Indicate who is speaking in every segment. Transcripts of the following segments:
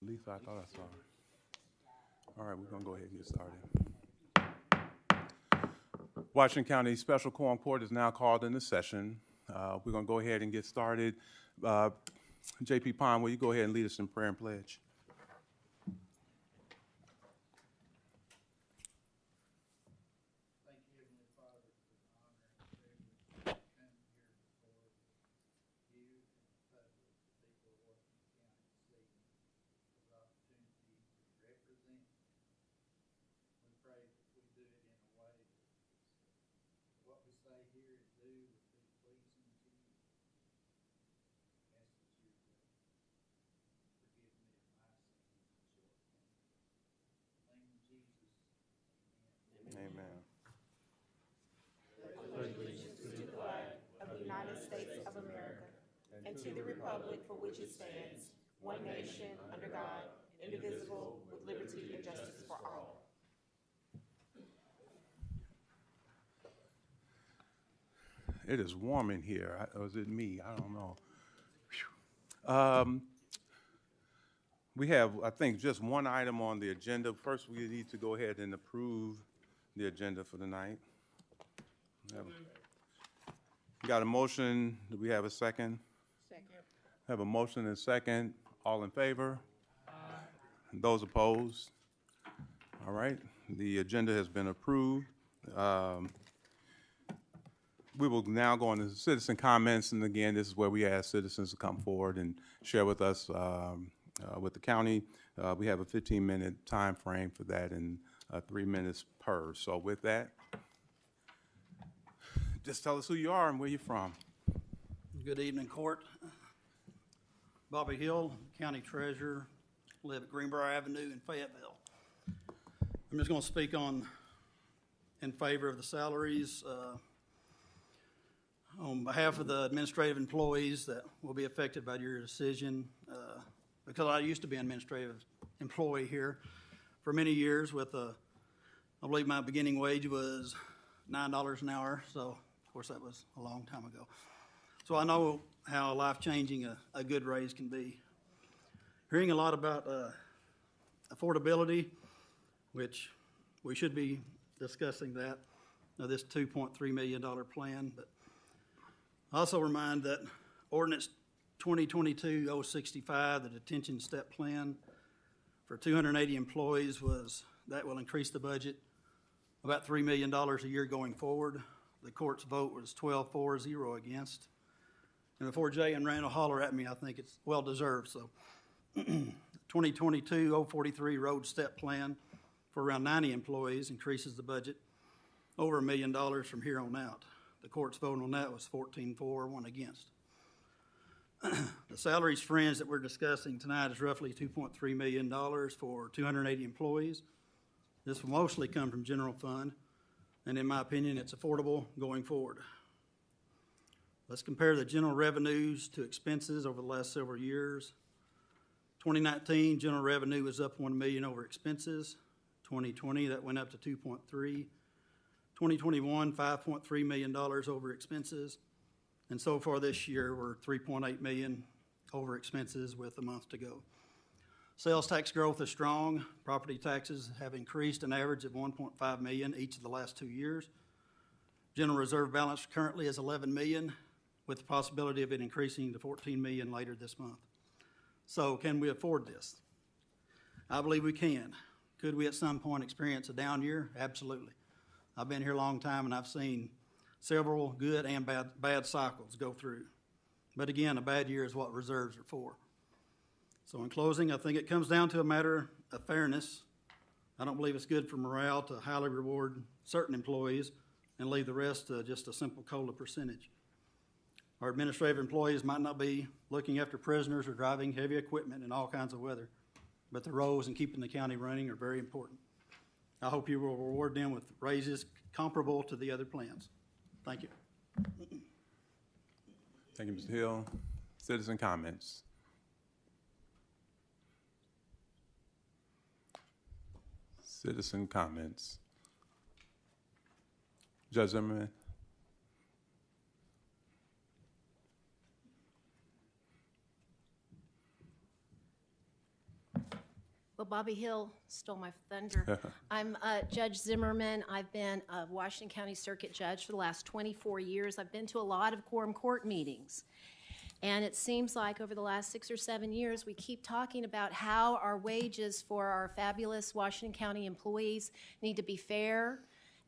Speaker 1: At least I thought I saw it. All right, we're going to go ahead and get started. Washington County Special Quorum Court is now called into session. We're going to go ahead and get started. J.P. Pond, will you go ahead and lead us in prayer and pledge? Amen.
Speaker 2: Pledge allegiance to the flag of the United States of America and to the republic for which it stands, one nation, under God, indivisible, with liberty and justice for all.
Speaker 1: It is warm in here. Or is it me? I don't know. We have, I think, just one item on the agenda. First, we need to go ahead and approve the agenda for the night. Got a motion. Do we have a second?
Speaker 2: Second.
Speaker 1: Have a motion and second. All in favor? Aye. Those opposed? All right. The agenda has been approved. We will now go on to citizen comments, and again, this is where we ask citizens to come forward and share with us with the county. We have a 15-minute time frame for that and 3 minutes per. So with that, just tell us who you are and where you're from.
Speaker 3: Good evening, Court. Bobby Hill, County Treasurer, live at Greenbrier Avenue in Fayetteville. I'm just going to speak in favor of the salaries. On behalf of the administrative employees that will be affected by your decision, because I used to be an administrative employee here for many years with I believe my beginning wage was $9 an hour, so of course that was a long time ago. So I know how life-changing a good raise can be. Hearing a lot about affordability, which we should be discussing that, this $2.3 million plan, but I also remind that Ordinance 2022-065, the detention step plan for 280 employees that will increase the budget about $3 million a year going forward. The court's vote was 12-4, 0 against. And before Jay and Randall holler at me, I think it's well-deserved. So 2022-043 road step plan for around 90 employees increases the budget over $1 million from here on out. The court's vote on that was 14-4, 1 against. The salaries fringe that we're discussing tonight is roughly $2.3 million for 280 employees. This will mostly come from general fund, and in my opinion, it's affordable going forward. Let's compare the general revenues to expenses over the last several years. 2019, general revenue was up $1 million over expenses. 2020, that went up to 2.3. 2021, $5.3 million over expenses. And so far this year, we're $3.8 million over expenses with a month to go. Sales tax growth is strong. Property taxes have increased an average of $1.5 million each of the last 2 years. General reserve balance currently is $11 million, with the possibility of it increasing to $14 million later this month. So can we afford this? I believe we can. Could we at some point experience a down year? Absolutely. I've been here a long time, and I've seen several good and bad cycles go through. But again, a bad year is what reserves are for. So in closing, I think it comes down to a matter of fairness. I don't believe it's good for morale to highly reward certain employees and leave the rest to just a simple COLA percentage. Our administrative employees might not be looking after prisoners or driving heavy equipment in all kinds of weather, but the roles in keeping the county running are very important. I hope you will reward them with raises comparable to the other plans. Thank you.
Speaker 1: Thank you, Mr. Hill. Citizen comments. Citizen comments. Judge Zimmerman.
Speaker 4: Well, Bobby Hill stole my thunder. I'm Judge Zimmerman. I've been a Washington County Circuit Judge for the last 24 years. I've been to a lot of quorum court meetings. And it seems like over the last 6 or 7 years, we keep talking about how our wages for our fabulous Washington County employees need to be fair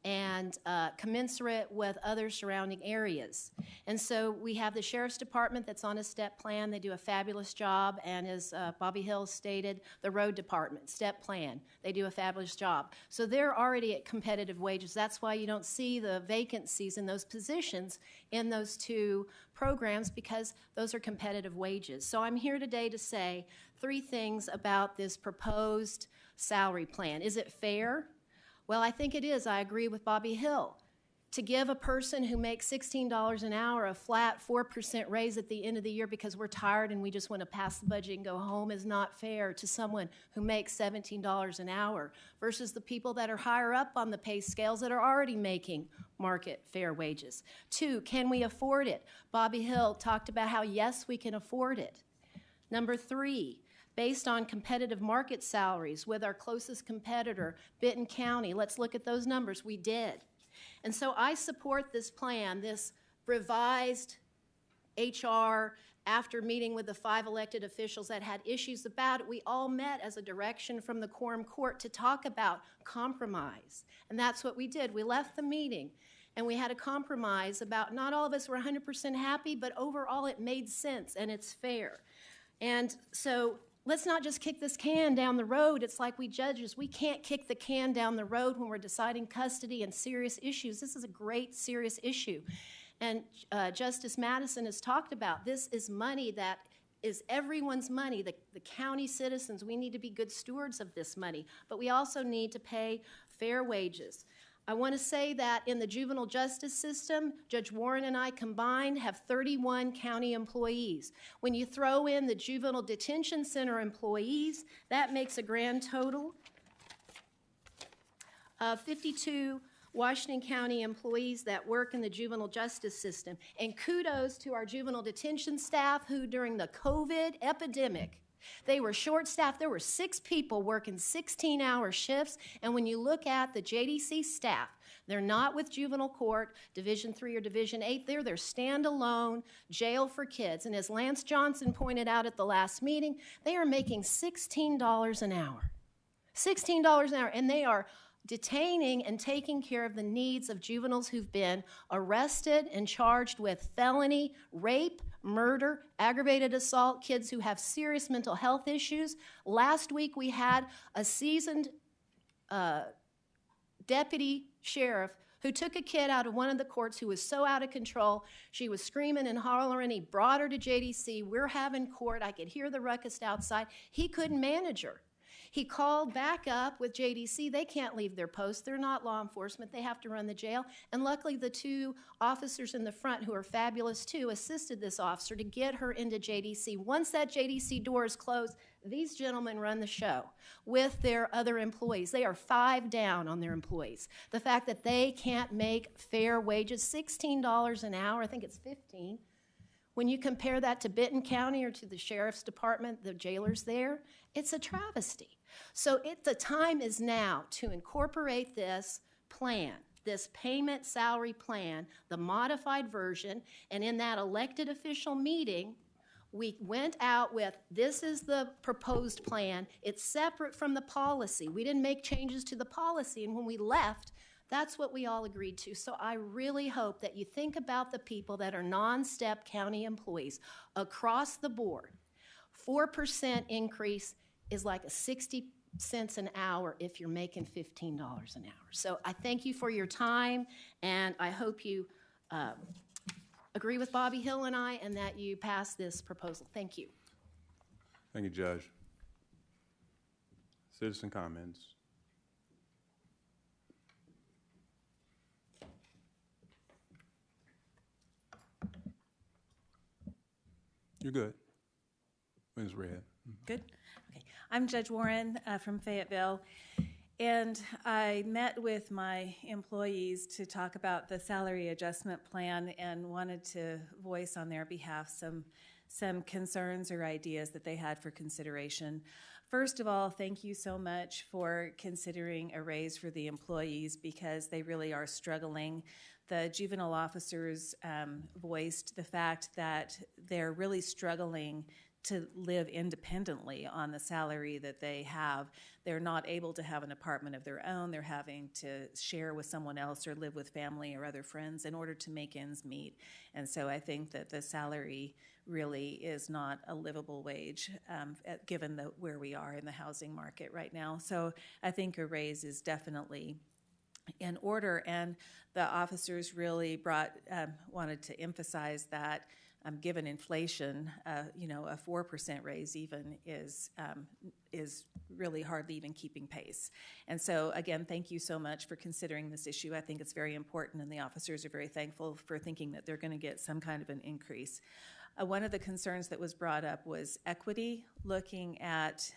Speaker 4: and commensurate with other surrounding areas. And so we have the Sheriff's Department that's on a step plan. They do a fabulous job. And as Bobby Hill stated, the Road Department, step plan, they do a fabulous job. So they're already at competitive wages. That's why you don't see the vacancies in those positions in those two programs, because those are competitive wages. So I'm here today to say 3 things about this proposed salary plan. Is it fair? Well, I think it is. I agree with Bobby Hill. To give a person who makes $16 an hour a flat 4% raise at the end of the year because we're tired and we just want to pass the budget and go home is not fair to someone who makes $17 an hour versus the people that are higher up on the pay scales that are already making market fair wages. 2, can we afford it? Bobby Hill talked about how, yes, we can afford it. Number 3, based on competitive market salaries with our closest competitor, Benton County. Let's look at those numbers. We did. And so I support this plan, this revised HR after meeting with the 5 elected officials that had issues about it. We all met as a direction from the Quorum Court to talk about compromise. And that's what we did. We left the meeting and we had a compromise about, not all of us were 100% happy, but overall it made sense and it's fair. And so let's not just kick this can down the road. It's like we judges, we can't kick the can down the road when we're deciding custody and serious issues. This is a great, serious issue. And Justice Madison has talked about this is money that is everyone's money, the county citizens. We need to be good stewards of this money, but we also need to pay fair wages. I want to say that in the juvenile justice system, Judge Warren and I combined have 31 county employees. When you throw in the juvenile detention center employees, that makes a grand total of 52 Washington County employees that work in the juvenile justice system. And kudos to our juvenile detention staff who, during the COVID epidemic, they were short-staffed. There were 6 people working 16-hour shifts. And when you look at the JDC staff, they're not with juvenile court, Division 3 or Division 8. They're their standalone jail for kids. And as Lance Johnson pointed out at the last meeting, they are making $16 an hour. $16 an hour. And they are detaining and taking care of the needs of juveniles who've been arrested and charged with felony, rape, murder, aggravated assault, kids who have serious mental health issues. Last week we had a seasoned deputy sheriff who took a kid out of one of the courts who was so out of control. She was screaming and hollering. He brought her to JDC. We're having court. I could hear the ruckus outside. He couldn't manage her. He called back up with JDC. They can't leave their post. They're not law enforcement. They have to run the jail. And luckily, the 2 officers in the front, who are fabulous too, assisted this officer to get her into JDC. Once that JDC door is closed, these gentlemen run the show with their other employees. They are 5 down on their employees. The fact that they can't make fair wages, $16 an hour, I think it's $15. When you compare that to Benton County or to the Sheriff's Department, the jailers there, it's a travesty. So the time is now to incorporate this plan, this payment salary plan, the modified version, and in that elected official meeting, we went out with, this is the proposed plan. It's separate from the policy. We didn't make changes to the policy, and when we left, that's what we all agreed to. So I really hope that you think about the people that are non-step county employees across the board. 4% increase is like a 60 cents an hour if you're making $15 an hour. So I thank you for your time, and I hope you agree with Bobby Hill and I, and that you pass this proposal. Thank you.
Speaker 1: Thank you, Judge. Citizen comments. You're good. Ms. Red.
Speaker 5: Good. Okay. I'm Judge Warren from Fayetteville, and I met with my employees to talk about the salary adjustment plan and wanted to voice on their behalf some some concerns or ideas that they had for consideration. First of all, thank you so much for considering a raise for the employees because they really are struggling. The juvenile officers voiced the fact that they're really struggling to live independently on the salary that they have. They're not able to have an apartment of their own. They're having to share with someone else or live with family or other friends in order to make ends meet. And so I think that the salary really is not a livable wage given where we are in the housing market right now. So I think a raise is definitely in order, and the officers really wanted to emphasize that given inflation, a 4% raise even is really hardly even keeping pace. And so again, thank you so much for considering this issue. I think it's very important, and the officers are very thankful for thinking that they're going to get some kind of an increase. One of the concerns that was brought up was equity, looking at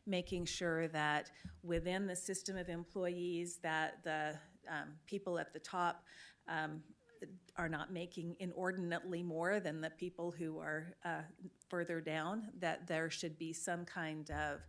Speaker 5: making sure that within the system of employees that the people at the top are not making inordinately more than the people who are further down, that there should be some kind of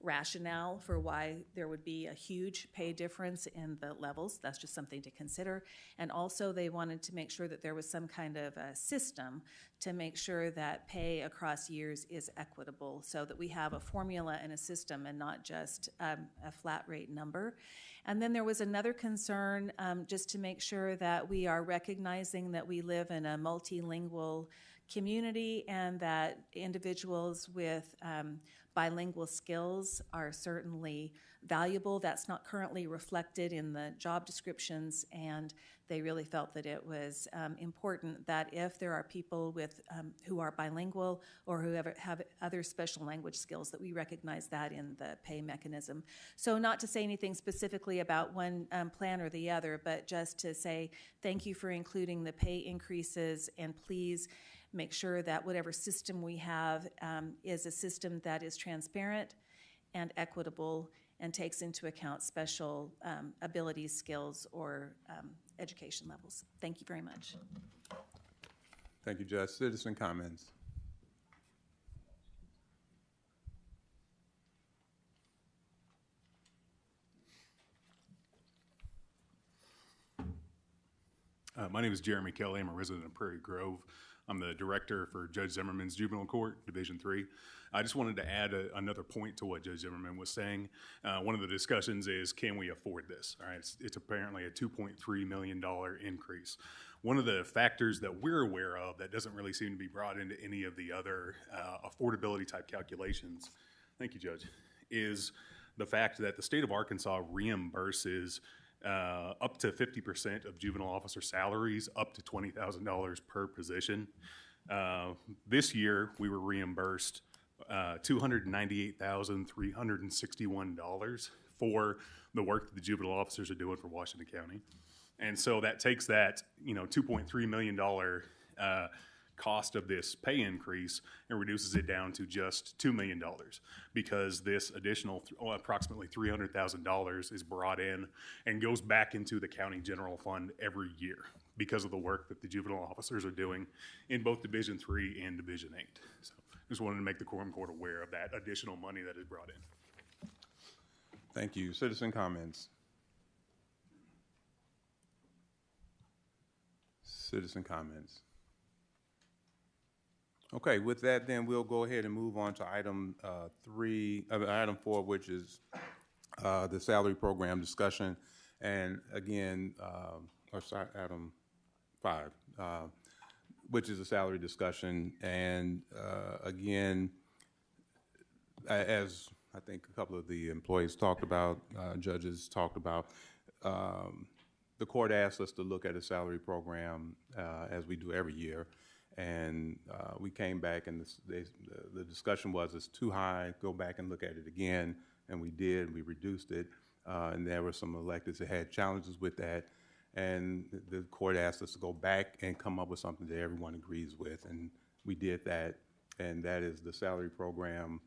Speaker 5: rationale for why there would be a huge pay difference in the levels. That's just something to consider. And also they wanted to make sure that there was some kind of a system to make sure that pay across years is equitable so that we have a formula and a system and not just a flat rate number. And then there was another concern just to make sure that we are recognizing that we live in a multilingual community and that individuals with bilingual skills are certainly valuable. That's not currently reflected in the job descriptions, and they really felt that it was important that if there are people with who are bilingual or who have other special language skills, that we recognize that in the pay mechanism. So not to say anything specifically about one plan or the other, but just to say thank you for including the pay increases, and please make sure that whatever system we have is a system that is transparent and equitable and takes into account special abilities, skills, or education levels. Thank you very much.
Speaker 1: Thank you, Judge. Citizen comments.
Speaker 6: My name is Jeremy Kelly. I'm a resident of Prairie Grove. I'm the director for Judge Zimmerman's Juvenile Court, Division 3. I just wanted to add another point to what Judge Zimmerman was saying. One of the discussions is, can we afford this? All right, it's apparently a $2.3 million increase. One of the factors that we're aware of that doesn't really seem to be brought into any of the other affordability type calculations, thank you, Judge, is the fact that the state of Arkansas reimburses up to 50% of juvenile officer salaries, up to $20,000 per position. This year, we were reimbursed $298,361 for the work that the juvenile officers are doing for Washington County. And so that takes that, $2.3 million cost of this pay increase and reduces it down to just $2 million, because this additional approximately $300,000 is brought in and goes back into the county general fund every year because of the work that the juvenile officers are doing in both Division 3 and Division 8. So just wanted to make the Quorum Court aware of that additional money that is brought in.
Speaker 1: Thank you. Citizen comments. Citizen comments. Okay, with that, then we'll go ahead and move on to item 4, which is the salary program discussion, and again, item 5, which is a salary discussion, and again, as I think a couple of the employees talked about, judges talked about, the court asked us to look at a salary program as we do every year. And we came back, and the discussion was it's too high, go back and look at it again. And we did, we reduced it. And there were some electeds that had challenges with that. And the court asked us to go back and come up with something that everyone agrees with. And we did that. And that is the salary program,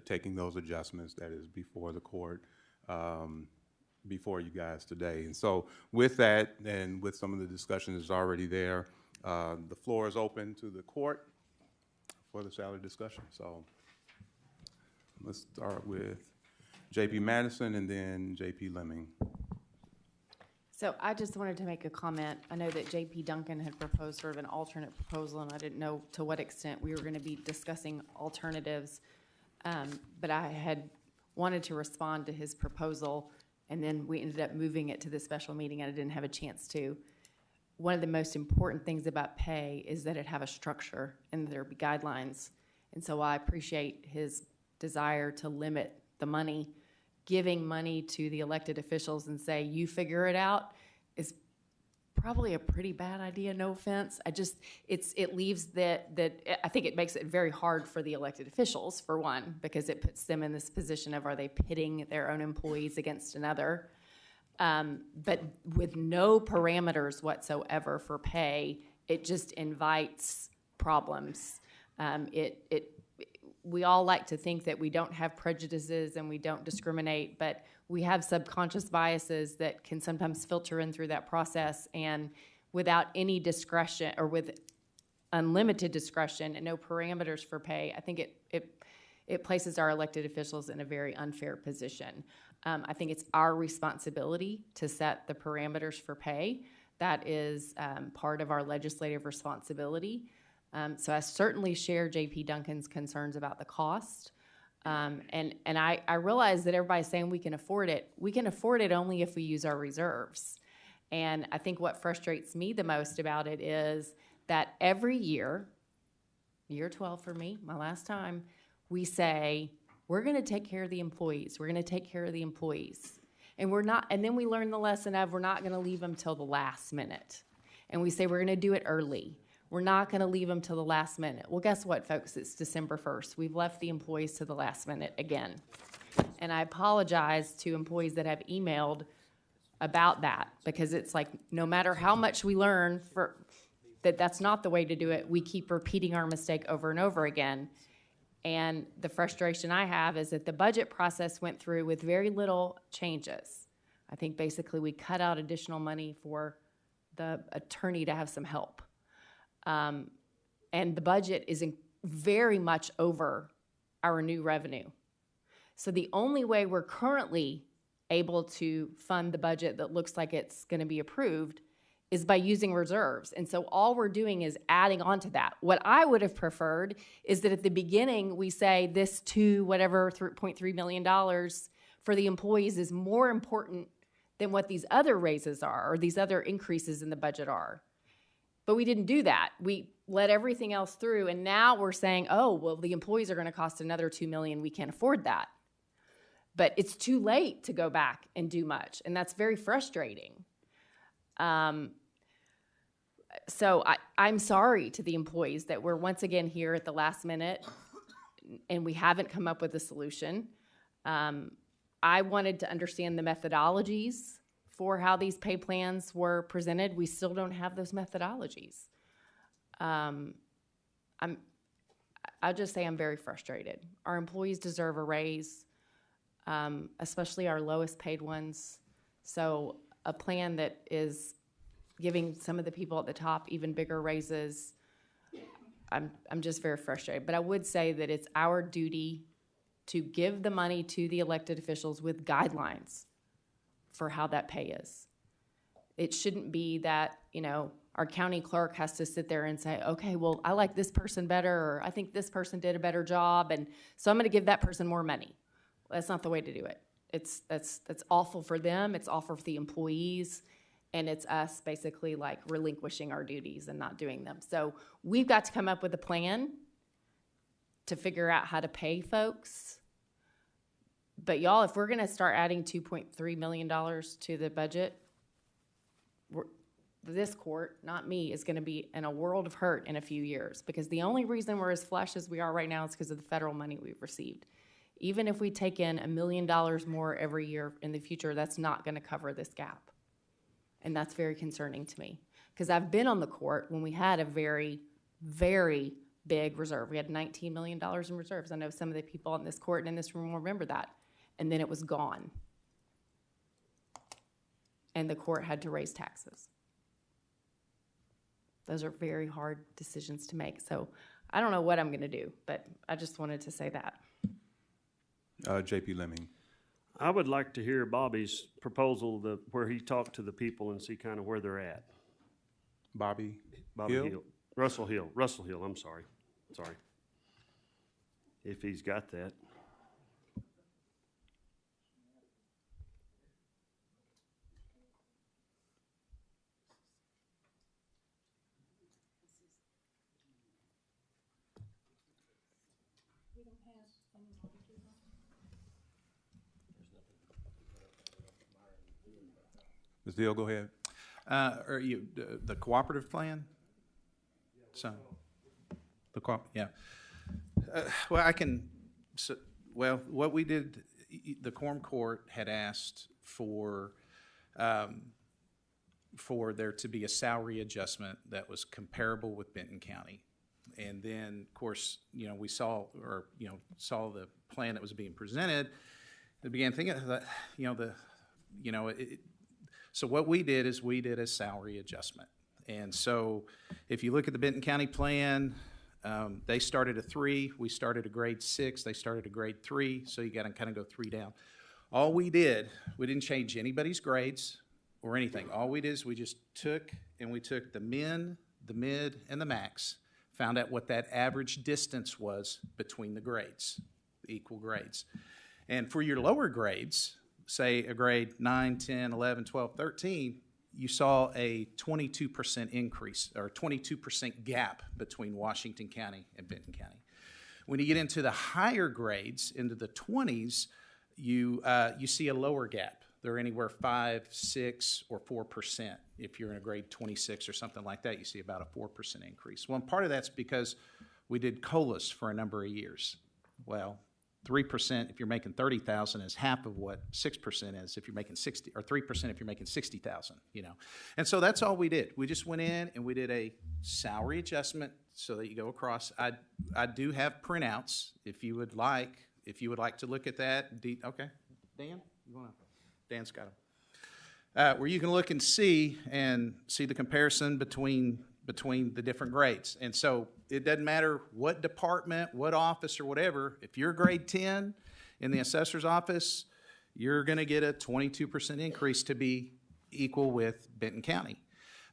Speaker 1: taking those adjustments that is before the court, before you guys today. And so with that, and with some of the discussion that's already there, The floor is open to the court for the salary discussion. So let's start with J.P. Madison and then J.P. Lemming.
Speaker 7: So I just wanted to make a comment. I know that J.P. Duncan had proposed sort of an alternate proposal, and I didn't know to what extent we were going to be discussing alternatives. But I had wanted to respond to his proposal, and then we ended up moving it to the special meeting, and I didn't have a chance to. One of the most important things about pay is that it have a structure and there be guidelines. And so I appreciate his desire to limit the money. Giving money to the elected officials and say, you figure it out, is probably a pretty bad idea, no offense. It leaves I think it makes it very hard for the elected officials, for one, because it puts them in this position of, are they pitting their own employees against another? But with no parameters whatsoever for pay, it just invites problems. We all like to think that we don't have prejudices and we don't discriminate, but we have subconscious biases that can sometimes filter in through that process, and without any discretion or with unlimited discretion and no parameters for pay, I think it places our elected officials in a very unfair position. I think it's our responsibility to set the parameters for pay. That is part of our legislative responsibility. So I certainly share J.P. Duncan's concerns about the cost. And I realize that everybody's saying we can afford it. We can afford it only if we use our reserves. And I think what frustrates me the most about it is that every year 12 for me, my last time, we say, we're going to take care of the employees. We're going to take care of the employees. And we're not, and then we learn the lesson of, we're not going to leave them till the last minute. And we say, we're going to do it early. We're not going to leave them till the last minute. Well, guess what, folks? It's December 1st. We've left the employees to the last minute again. And I apologize to employees that have emailed about that, because it's like, no matter how much we learn that's not the way to do it, we keep repeating our mistake over and over again. And the frustration I have is that the budget process went through with very little changes. I think basically we cut out additional money for the attorney to have some help. And the budget is very much over our new revenue. So the only way we're currently able to fund the budget that looks like it's going to be approved is by using reserves. And so all we're doing is adding on to that. What I would have preferred is that at the beginning we say this $2.3 million for the employees is more important than what these other raises are or these other increases in the budget are. But we didn't do that. We let everything else through, and now we're saying, oh, well, the employees are going to cost another $2 million. We can't afford that. But it's too late to go back and do much, and that's very frustrating. So I'm sorry to the employees that we're once again here at the last minute, and we haven't come up with a solution. I wanted to understand the methodologies for how these pay plans were presented. We still don't have those methodologies. I'll just say I'm very frustrated. Our employees deserve a raise, especially our lowest paid ones. So a plan that is giving some of the people at the top even bigger raises, I'm just very frustrated. But I would say that it's our duty to give the money to the elected officials with guidelines for how that pay is. It shouldn't be that, our county clerk has to sit there and say, okay, well, I like this person better, or I think this person did a better job, and so I'm going to give that person more money. Well, that's not the way to do it. That's awful for them, it's awful for the employees, and it's us basically like relinquishing our duties and not doing them. So we've got to come up with a plan to figure out how to pay folks. But y'all, if we're going to start adding $2.3 million to the budget, this court, not me, is going to be in a world of hurt in a few years, because the only reason we're as flush as we are right now is because of the federal money we've received. Even if we take in $1 million more every year in the future, that's not going to cover this gap. And that's very concerning to me, because I've been on the court when we had a very, very big reserve. We had $19 million in reserves. I know some of the people in this court and in this room will remember that. And then it was gone. And the court had to raise taxes. Those are very hard decisions to make. So I don't know what I'm going to do, but I just wanted to say that.
Speaker 1: JP Lemming.
Speaker 8: I would like to hear Bobby's proposal, where he talked to the people and see kind of where they're at.
Speaker 1: Bobby
Speaker 8: Bobby
Speaker 1: Hill?
Speaker 8: Hill. Russell Hill, I'm sorry. If he's got that.
Speaker 1: Ms. Deal, go ahead.
Speaker 9: Or you, the cooperative plan? So, yeah. Well, I can, so, well, what we did, the Quorum Court had asked for there to be a salary adjustment that was comparable with Benton County. And then, of course, we saw the plan that was being presented, and began thinking that, so what we did is we did a salary adjustment. And so if you look at the Benton County plan, they started a 3, we started a grade 6, they started a grade 3, so you gotta kind of go 3 down. All we didn't change anybody's grades or anything. All we did is we just took the min, the mid, and the max, found out what that average distance was between the grades, the equal grades. And for your lower grades, say a grade 9, 10, 11, 12, 13, you saw a 22% increase or 22% gap between Washington County and Benton County. When you get into the higher grades, into the 20s, you see a lower gap. They're anywhere 5, 6, or 4%. If you're in a grade 26 or something like that, you see about a 4% increase. Well, and part of that's because we did COLAs for a number of years. Well, 3% if you're making 30,000 is half of what 6% is if you're making 60, or 3% if you're making 60,000, And so that's all we did. We just went in and we did a salary adjustment so that you go across. I do have printouts if you would like to look at that. Okay, Dan, Dan's got them. Where you can look and see the comparison between the different grades. And so it doesn't matter what department, what office, or whatever. If you're grade 10 in the assessor's office, you're going to get a 22% increase to be equal with Benton County.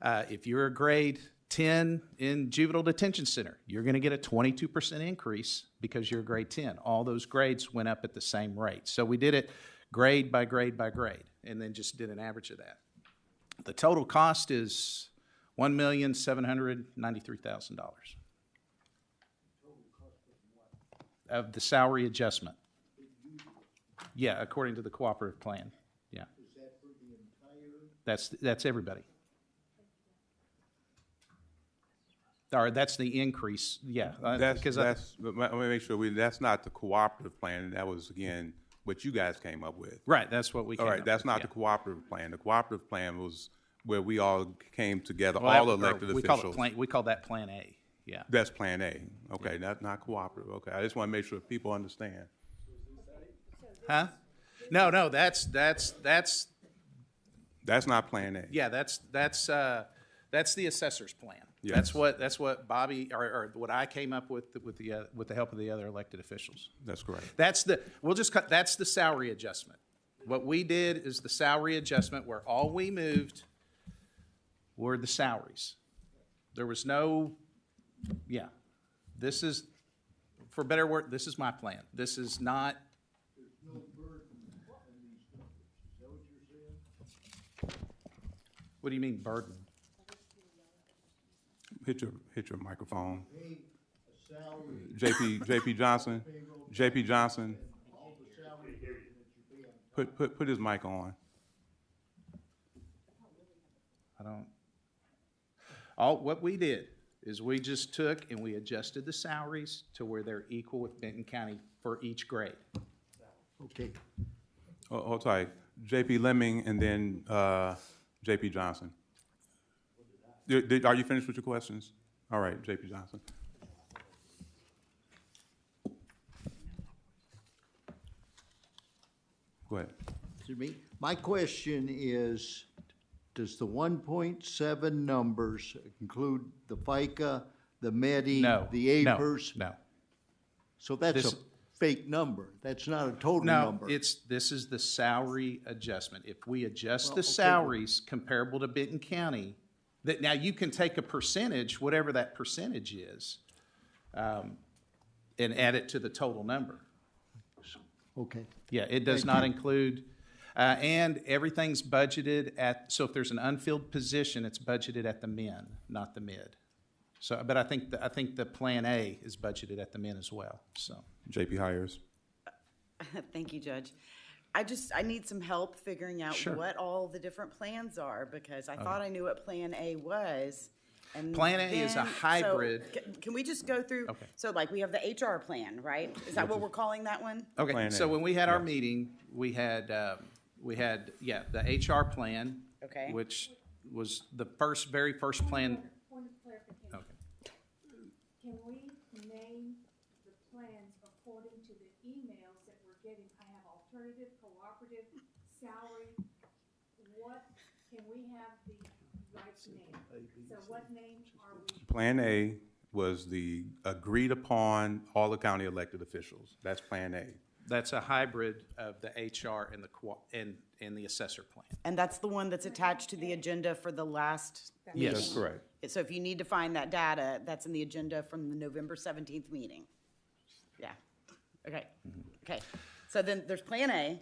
Speaker 9: If you're a grade 10 in juvenile detention center, you're going to get a 22% increase because you're a grade 10. All those grades went up at the same rate. So we did it grade by grade by grade, and then just did an average of that. The total cost is $1,793,000 of the salary adjustment. Yeah, according to the cooperative plan. Yeah.
Speaker 10: Is that for the entire?
Speaker 9: That's everybody. Or that's the increase. Yeah.
Speaker 1: Let me make sure that's not the cooperative plan. That was, again, what you guys came up with.
Speaker 9: Right. That's what we came
Speaker 1: All
Speaker 9: up
Speaker 1: right. That's
Speaker 9: with,
Speaker 1: not
Speaker 9: yeah.
Speaker 1: the cooperative plan. The cooperative plan was where we all came together,
Speaker 9: Well,
Speaker 1: all
Speaker 9: that-
Speaker 1: elected
Speaker 9: we
Speaker 1: officials.
Speaker 9: we call that Plan A. Yeah.
Speaker 1: That's Plan A. Okay, that's not cooperative. Okay, I just want to make sure people understand.
Speaker 9: Huh? No. That's
Speaker 1: not Plan A.
Speaker 9: yeah. That's the assessor's plan.
Speaker 1: Yes.
Speaker 9: That's what Bobby or what I came up with the help of the other elected officials.
Speaker 1: That's correct.
Speaker 9: That's the salary adjustment. What we did is the salary adjustment where all we moved were the salaries. There was no, yeah. This is, for better word, this is my plan. This is not.
Speaker 10: There's no burden in these numbers. Is that what you're saying?
Speaker 9: What do you mean burden?
Speaker 1: Hit your microphone.
Speaker 10: Pay a salary,
Speaker 1: JP Johnson. JP Johnson.
Speaker 10: all the salaries that you pay on
Speaker 1: Put his mic on.
Speaker 9: I don't. What we did is we just took and we adjusted the salaries to where they're equal with Benton County for each grade.
Speaker 10: Okay.
Speaker 1: Hold tight. JP Lemming and then JP Johnson. Are you finished with your questions? All right, JP Johnson. Go ahead.
Speaker 10: To me, my question is, does the 1.7 numbers include the FICA, the MEDI,
Speaker 9: No,
Speaker 10: the
Speaker 9: no,
Speaker 10: APERS?
Speaker 9: no.
Speaker 10: So that's
Speaker 9: This-
Speaker 10: a fake number. That's not a total
Speaker 9: No,
Speaker 10: number.
Speaker 9: this is the salary adjustment. If we adjust
Speaker 10: Well,
Speaker 9: the
Speaker 10: okay, well-
Speaker 9: salaries comparable to Benton County, that now you can take a percentage, whatever that percentage is, and add it to the total number.
Speaker 10: Okay.
Speaker 9: Yeah, it does not include, and everything's budgeted at, so if there's an unfilled position, it's budgeted at the min, not the mid. So, but I think the Plan A is budgeted at the min as well, so.
Speaker 1: JP Hires.
Speaker 11: Thank you, Judge. I need some help figuring out
Speaker 9: Sure.
Speaker 11: what all the different plans are, because I thought I knew what Plan A was. And
Speaker 9: Plan A is a
Speaker 11: then- so,
Speaker 9: hybrid.
Speaker 11: Can we just go through?
Speaker 9: Okay.
Speaker 11: So like, we have the HR plan, right? Is that what we're calling that one?
Speaker 9: Okay,
Speaker 1: Plan
Speaker 9: so
Speaker 1: A,
Speaker 9: when we had our
Speaker 1: yes.
Speaker 9: meeting, we had, yeah, the HR plan.
Speaker 11: Okay.
Speaker 9: Which was the very first plan.
Speaker 12: Point of clarification.
Speaker 9: Okay.
Speaker 12: Can we name the plans according to the emails that we're getting? I have alternative, cooperative, salary. What, can we have the right name? So what name are we?
Speaker 1: Plan A was the agreed upon all the county elected officials. That's Plan A.
Speaker 9: That's a hybrid of the HR and and the assessor plan.
Speaker 11: And that's the one that's attached to the agenda for the last meeting?
Speaker 1: That's correct.
Speaker 11: So if you need to find that data, that's in the agenda from the November 17th meeting. Yeah. Okay. Okay. So then there's Plan A.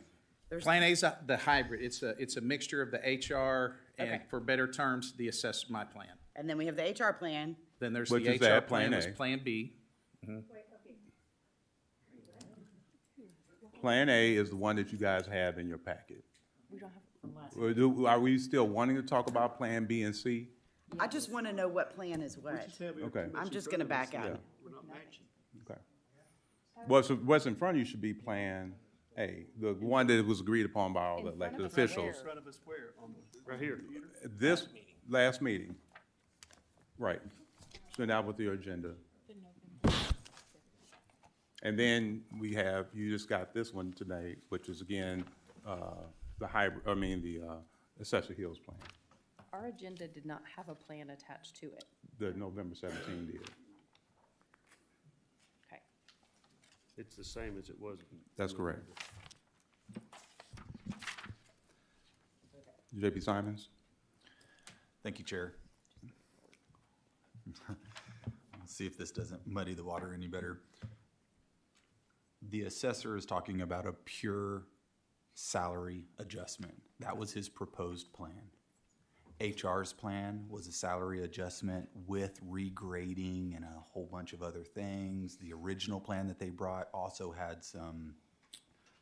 Speaker 11: There's
Speaker 9: Plan A is the hybrid. It's a mixture of the HR and,
Speaker 11: Okay.
Speaker 9: for better terms, the my plan.
Speaker 11: And then we have the HR plan.
Speaker 9: Then there's
Speaker 1: Which
Speaker 9: the
Speaker 1: is
Speaker 9: HR
Speaker 1: that,
Speaker 9: plan,
Speaker 1: Plan
Speaker 9: was
Speaker 1: A.
Speaker 9: Plan B.
Speaker 12: Wait, okay.
Speaker 1: Plan A is the one that you guys have in your packet.
Speaker 11: We don't have it from last.
Speaker 1: Are we still wanting to talk about Plan B and C?
Speaker 11: I just want to know what plan is what.
Speaker 1: Okay,
Speaker 11: I'm just going to back out.
Speaker 1: okay. What's in front of you should be Plan A, the one that was agreed upon by all the elected officials.
Speaker 8: Right here.
Speaker 1: This last meeting, right, send out with your agenda. And then we have, you just got this one tonight, which is again, the Assessor Hills plan,
Speaker 7: Our agenda did not have a plan attached to it.
Speaker 1: the November 17 did.
Speaker 7: Okay.
Speaker 8: It's the same as it was.
Speaker 1: That's correct. JP Simons?
Speaker 13: Thank you, Chair. Let's see if this doesn't muddy the water any better. The assessor is talking about a pure salary adjustment. That was his proposed plan. HR's plan was a salary adjustment with regrading and a whole bunch of other things. The original plan that they brought also had some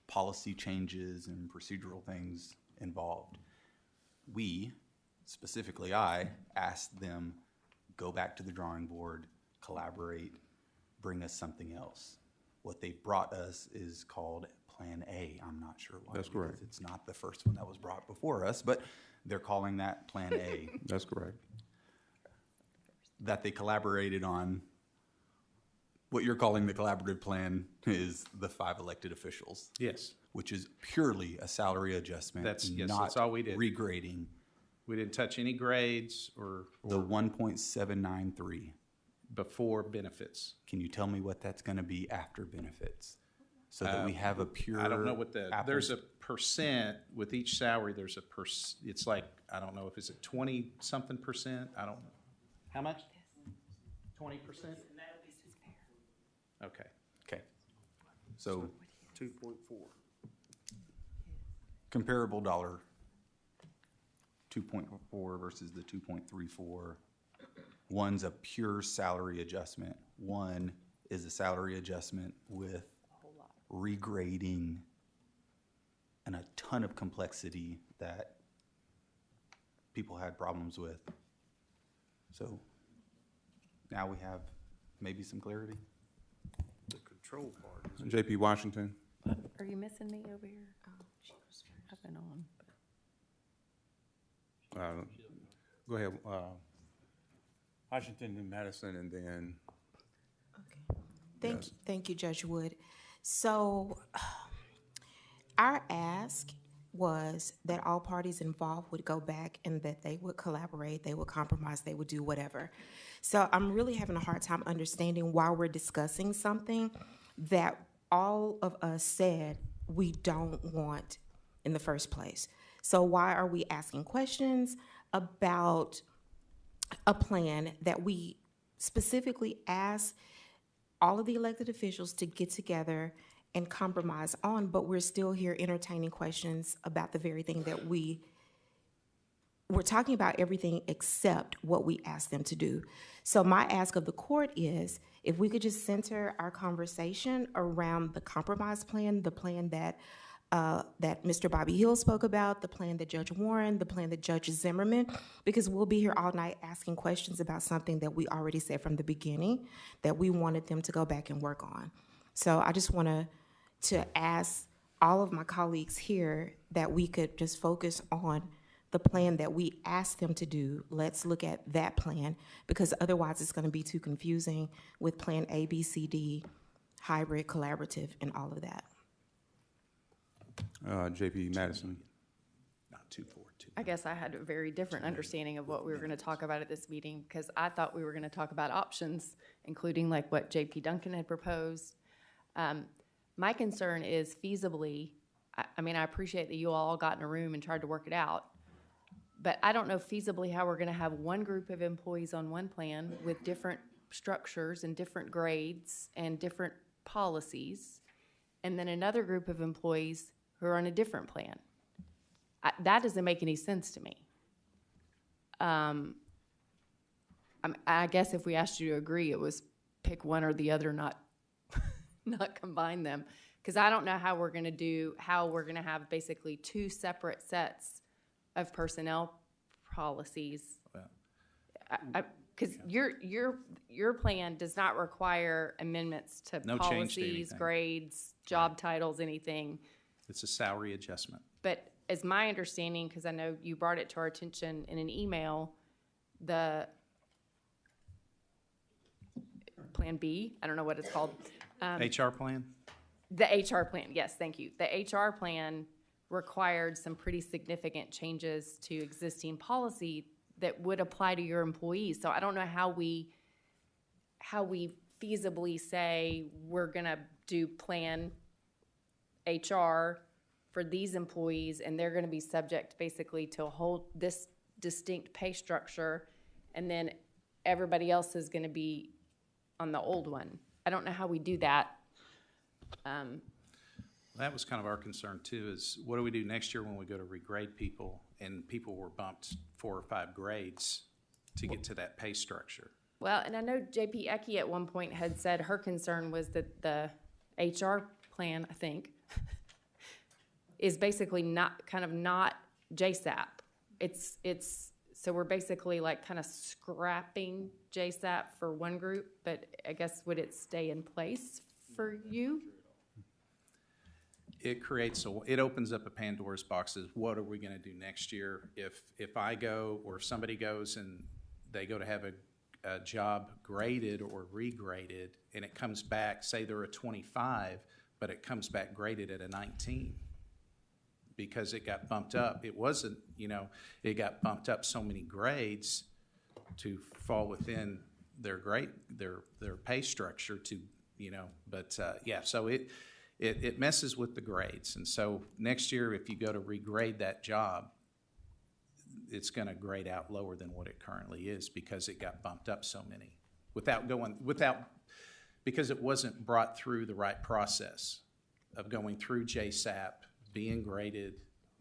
Speaker 13: policy changes and procedural things involved. We, specifically I, asked them, go back to the drawing board, collaborate, bring us something else. What they brought us is called Plan A. I'm not sure why.
Speaker 1: That's correct.
Speaker 13: Because it's not the first one that was brought before us, but they're calling that Plan A.
Speaker 1: That's correct.
Speaker 13: That they collaborated on. What you're calling the collaborative plan is the 5 elected officials.
Speaker 9: Yes.
Speaker 13: Which is purely a salary adjustment.
Speaker 9: Yes,
Speaker 13: not
Speaker 9: that's all we did.
Speaker 13: regrading.
Speaker 9: We didn't touch any grades or
Speaker 13: The 1.793.
Speaker 9: before benefits.
Speaker 13: Can you tell me what that's going to be after benefits? So that we have a pure.
Speaker 9: I don't know what there's
Speaker 13: apples-
Speaker 9: a percent with each salary, there's a it's like, I don't know if it's 20-something percent, I don't know. How much? 20%? Okay.
Speaker 13: Okay. So
Speaker 8: 2.4.
Speaker 13: comparable dollar, 2.4 versus the 2.34. One's a pure salary adjustment. One is a salary adjustment with regrading and a ton of complexity that people had problems with. So now we have maybe some clarity.
Speaker 8: The control part is
Speaker 1: JP Washington?
Speaker 7: Are you missing me over here? I've been on.
Speaker 1: Go ahead, Washington and Madison, and then,
Speaker 2: Okay. Thank you, Judge Wood. So our ask was that all parties involved would go back and that they would collaborate, they would compromise, they would do whatever. So I'm really having a hard time understanding why we're discussing something that all of us said we don't want in the first place. So why are we asking questions about a plan that we specifically asked all of the elected officials to get together and compromise on, but we're still here entertaining questions about the very thing that we're talking about everything except what we asked them to do. So my ask of the court is if we could just center our conversation around the compromise plan, the plan that Mr. Bobby Hill spoke about, the plan that Judge Warren, the plan that Judge Zimmerman, because we'll be here all night asking questions about something that we already said from the beginning that we wanted them to go back and work on. So I just want to ask all of my colleagues here that we could just focus on the plan that we asked them to do. Let's look at that plan, because otherwise it's going to be too confusing with plan A, B, C, D, hybrid, collaborative, and all of that.
Speaker 1: JP Madison.
Speaker 9: Not 242.
Speaker 7: I guess I had a very different understanding of what we were going to talk about at this meeting, because I thought we were going to talk about options, including like what JP Duncan had proposed. My concern is feasibly, I mean, I appreciate that you all got in a room and tried to work it out, but I don't know feasibly how we're going to have one group of employees on one plan with different structures and different grades and different policies, and then another group of employees who are on a different plan. That doesn't make any sense to me. I guess if we asked you to agree, it was pick one or the other, not combine them, because I don't know how we're going to have basically two separate sets of personnel policies. Because your plan does not require amendments to
Speaker 9: No change to
Speaker 7: policies,
Speaker 9: anything.
Speaker 7: grades, job titles, anything.
Speaker 9: It's a salary adjustment.
Speaker 7: But as my understanding, because I know you brought it to our attention in an email, the Plan B, I don't know what it's called.
Speaker 9: HR plan?
Speaker 7: The HR plan, yes, thank you. The HR plan required some pretty significant changes to existing policy that would apply to your employees. So I don't know how we feasibly say we're gonna do Plan HR for these employees, and they're gonna be subject basically to this distinct pay structure, and then everybody else is gonna be on the old one. I don't know how we do that.
Speaker 9: That was kind of our concern too, is what do we do next year when we go to regrade people and people were bumped 4 or 5 grades to get to that pay structure?
Speaker 7: Well, and I know JP Ecke at one point had said her concern was that the HR plan, I think, is basically not JSAP. So we're basically like kind of scrapping JSAP for one group, but I guess would it stay in place for you?
Speaker 9: It opens up a Pandora's box of what are we going to do next year if I go or if somebody goes and they go to have a job graded or regraded and it comes back, say they're a 25, but it comes back graded at a 19 because it got bumped up. It wasn't, it got bumped up so many grades to fall within their grade, their pay structure to, so it messes with the grades. And so next year, if you go to regrade that job, it's going to grade out lower than what it currently is because it got bumped up so many because it wasn't brought through the right process of going through JSAP, being graded,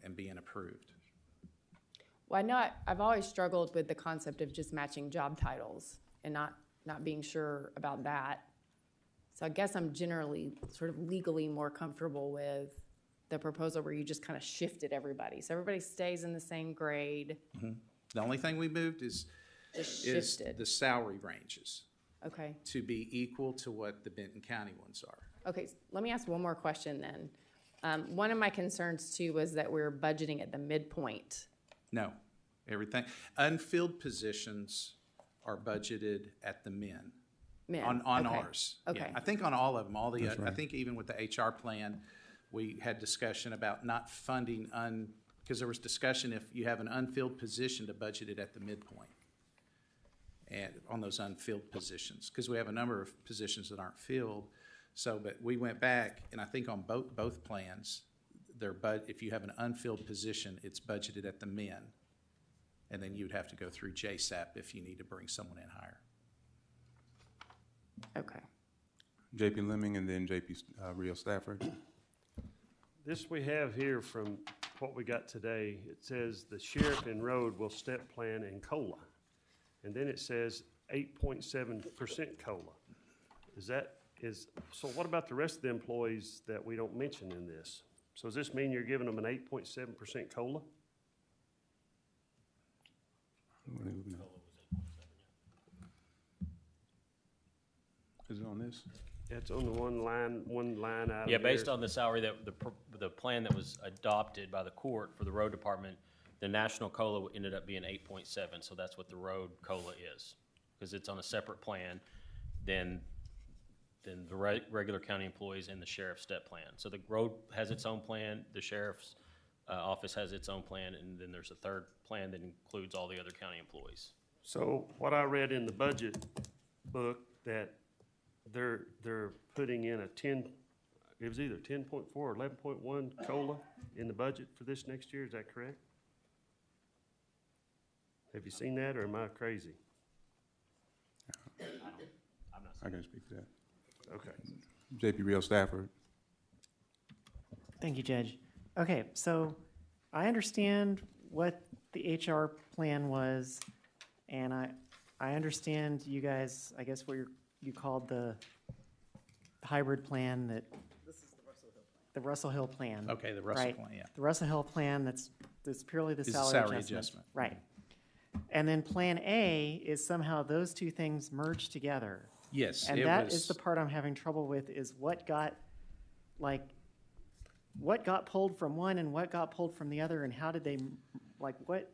Speaker 9: and being approved.
Speaker 7: Well, I know I've always struggled with the concept of just matching job titles and not being sure about that. So I guess I'm generally sort of legally more comfortable with the proposal where you just kind of shifted everybody. So everybody stays in the same grade.
Speaker 9: Mm-hmm. The only thing we moved is the salary ranges.
Speaker 7: Okay.
Speaker 9: To be equal to what the Benton County ones are.
Speaker 7: Okay, let me ask one more question then. One of my concerns too was that we're budgeting at the midpoint.
Speaker 9: No, everything. Unfilled positions are budgeted at the min. On
Speaker 7: Okay.
Speaker 9: ours.
Speaker 7: Okay.
Speaker 9: Yeah, I think on all of them,
Speaker 1: That's right.
Speaker 9: I think even with the HR plan, We had discussion about not funding because there was discussion if you have an unfilled position to budget it at the midpoint. And on those unfilled positions, because we have a number of positions that aren't filled. So, but we went back, and I think on both plans, if you have an unfilled position, it's budgeted at the min. And then you'd have to go through JSAP if you need to bring someone in higher.
Speaker 7: Okay.
Speaker 1: JP Lemming and then JP Rio Stafford.
Speaker 8: This we have here from what we got today, it says the sheriff and road will step plan and COLA. And then it says 8.7% COLA. So what about the rest of the employees that we don't mention in this? So does this mean you're giving them an 8.7% COLA?
Speaker 1: Is it on this?
Speaker 8: It's on the one line out.
Speaker 14: Yeah, based on the salary that the plan that was adopted by the court for the road department, the national COLA ended up being 8.7, so that's what the road COLA is, because it's on a separate plan than the regular county employees and the sheriff's step plan. So the road has its own plan, the sheriff's office has its own plan, and then there's a third plan that includes all the other county employees.
Speaker 8: So what I read in the budget book that they're putting in it was either 10.4 or 11.1 COLA in the budget for this next year, is that correct? Have you seen that, or am I crazy?
Speaker 1: I can speak to that.
Speaker 8: Okay.
Speaker 1: JP Rio Stafford.
Speaker 15: Thank you, Judge. Okay, so I understand what the HR plan was, and I understand you guys, I guess what you called the hybrid plan that.
Speaker 11: This is the Russell Hill plan.
Speaker 15: The Russell Hill plan.
Speaker 9: Okay, the Russell
Speaker 15: right?
Speaker 9: plan, yeah.
Speaker 15: The Russell Hill plan that's purely the
Speaker 9: Is
Speaker 15: salary adjustment. Right. And then Plan A is somehow those two things merged together.
Speaker 9: Yes,
Speaker 15: And that is the part I'm having trouble with, is what got pulled from one and what got pulled from the other, and how did they, what?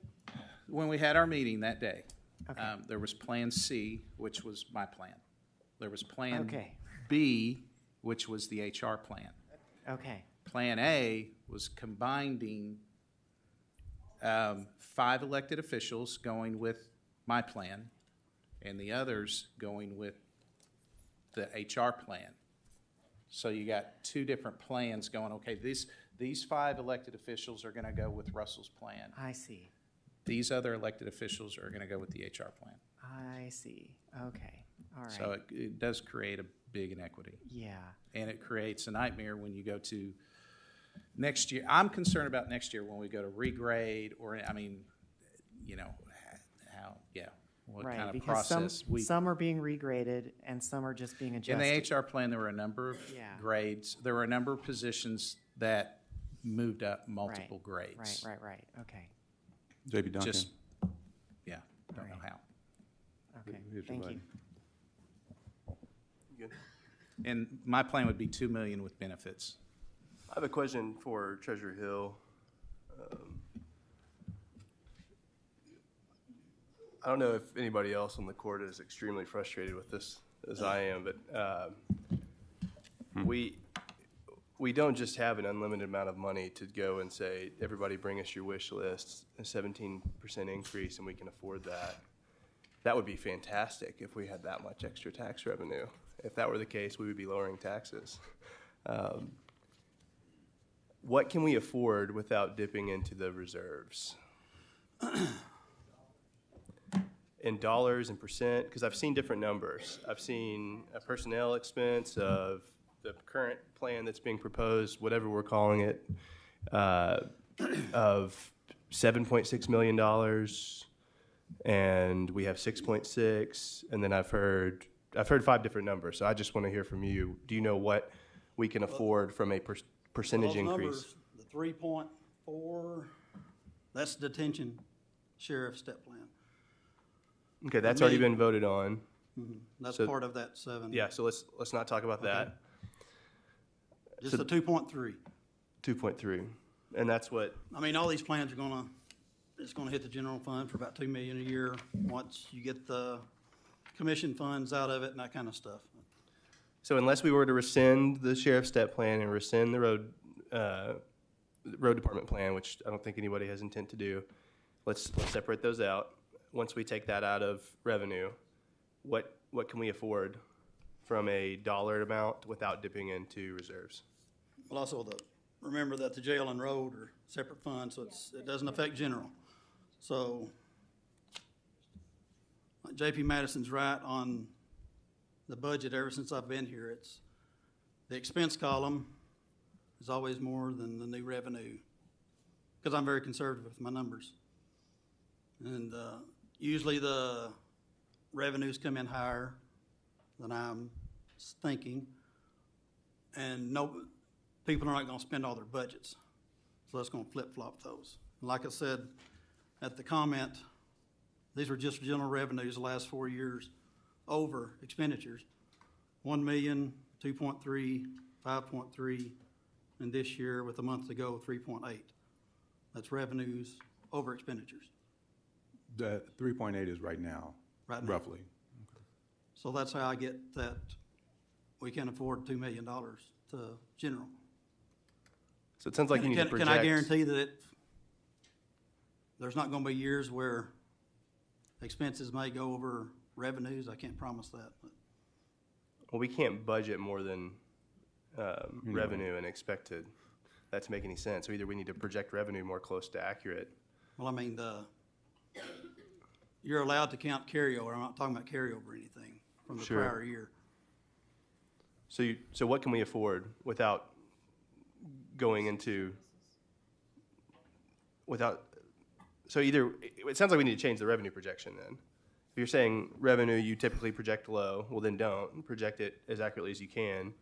Speaker 9: When we had our meeting that day,
Speaker 15: Okay.
Speaker 9: there was Plan C, which was my plan. There was Plan
Speaker 15: Okay.
Speaker 9: B, which was the HR plan.
Speaker 15: Okay.
Speaker 9: Plan A was combining 5 elected officials going with my plan, and the others going with the HR plan. So you got 2 different plans going, okay, these 5 elected officials are gonna go with Russell's plan.
Speaker 15: I see.
Speaker 9: These other elected officials are gonna go with the HR plan.
Speaker 15: I see. Okay. All right.
Speaker 9: So it does create a big inequity.
Speaker 15: Yeah.
Speaker 9: And it creates a nightmare when you go to next year. I'm concerned about next year when we go to regrade, or, I mean, you know, what
Speaker 15: Right,
Speaker 9: kind of
Speaker 15: because
Speaker 9: process.
Speaker 15: some are being regraded and some are just being
Speaker 9: In
Speaker 15: adjusted.
Speaker 9: the HR plan, there were a number of
Speaker 15: Yeah.
Speaker 9: grades. There were a number of positions that moved up multiple grades.
Speaker 15: Right. Okay.
Speaker 1: JP Duncan.
Speaker 9: Just, yeah, don't know how.
Speaker 15: Okay.
Speaker 1: Here's your
Speaker 15: Thank
Speaker 1: button.
Speaker 15: you.
Speaker 9: And my plan would be 2 million with benefits.
Speaker 16: I have a question for Treasurer Hill. I don't know if anybody else on the court is extremely frustrated with this as I am, but we don't just have an unlimited amount of money to go and say, everybody bring us your wish list, a 17% increase, and we can afford that. That would be fantastic if we had that much extra tax revenue. If that were the case, we would be lowering taxes. What can we afford without dipping into the reserves? In dollars and percent, because I've seen different numbers. I've seen a personnel expense of the current plan that's being proposed, whatever we're calling it, of $7.6 million, and we have 6.6, and then I've heard 5 different numbers. So I just want to hear from you. Do you know what we can afford from a percentage
Speaker 3: Those
Speaker 16: increase?
Speaker 3: numbers, the 3.4, that's detention sheriff step plan.
Speaker 16: Okay, that's already been voted on.
Speaker 3: That's
Speaker 16: So-
Speaker 3: part of that 7.
Speaker 16: Yeah, so let's not talk about that.
Speaker 3: Just
Speaker 16: so-
Speaker 3: the 2.3.
Speaker 16: 2.3, and that's what.
Speaker 3: I mean, all these plans are it's gonna hit the general fund for about $2 million a year once you get the commission funds out of it and that kind of stuff.
Speaker 16: So unless we were to rescind the sheriff's step plan and rescind the road road department plan, which I don't think anybody has intent to do. Let's separate those out. Once we take that out of revenue, what can we afford from a dollar amount without dipping into reserves?
Speaker 3: Well, also remember that the jail and road are separate funds, so it doesn't affect general. So JP Madison's right on the budget. Ever since I've been here, it's the expense column is always more than the new revenue, because I'm very conservative with my numbers. And usually the revenues come in higher than I'm thinking, and people are not going to spend all their budgets, so that's going to flip-flop those. And like I said at the comment, these were just general revenues the last 4 years over expenditures. 1 million, 2.3, 5.3, and this year with a month to go, 3.8. That's revenues over expenditures.
Speaker 1: The 3.8 is right now,
Speaker 3: Right now.
Speaker 1: roughly.
Speaker 3: So that's how I get that we can afford $2 million to general.
Speaker 16: So it sounds like you need to project.
Speaker 3: Can I guarantee that there's not going to be years where expenses may go over revenues? I can't promise that. But.
Speaker 16: Well, we can't budget more than revenue and expect that to make any sense. So either we need to project revenue more close to accurate.
Speaker 3: Well, I mean, you're allowed to count carryover. I'm not talking about carryover or anything from the
Speaker 16: Sure.
Speaker 3: prior year.
Speaker 16: So what can we afford without going into, so either, it sounds like we need to change the revenue projection then. If you're saying revenue you typically project low, well then don't. Project it as accurately as you can.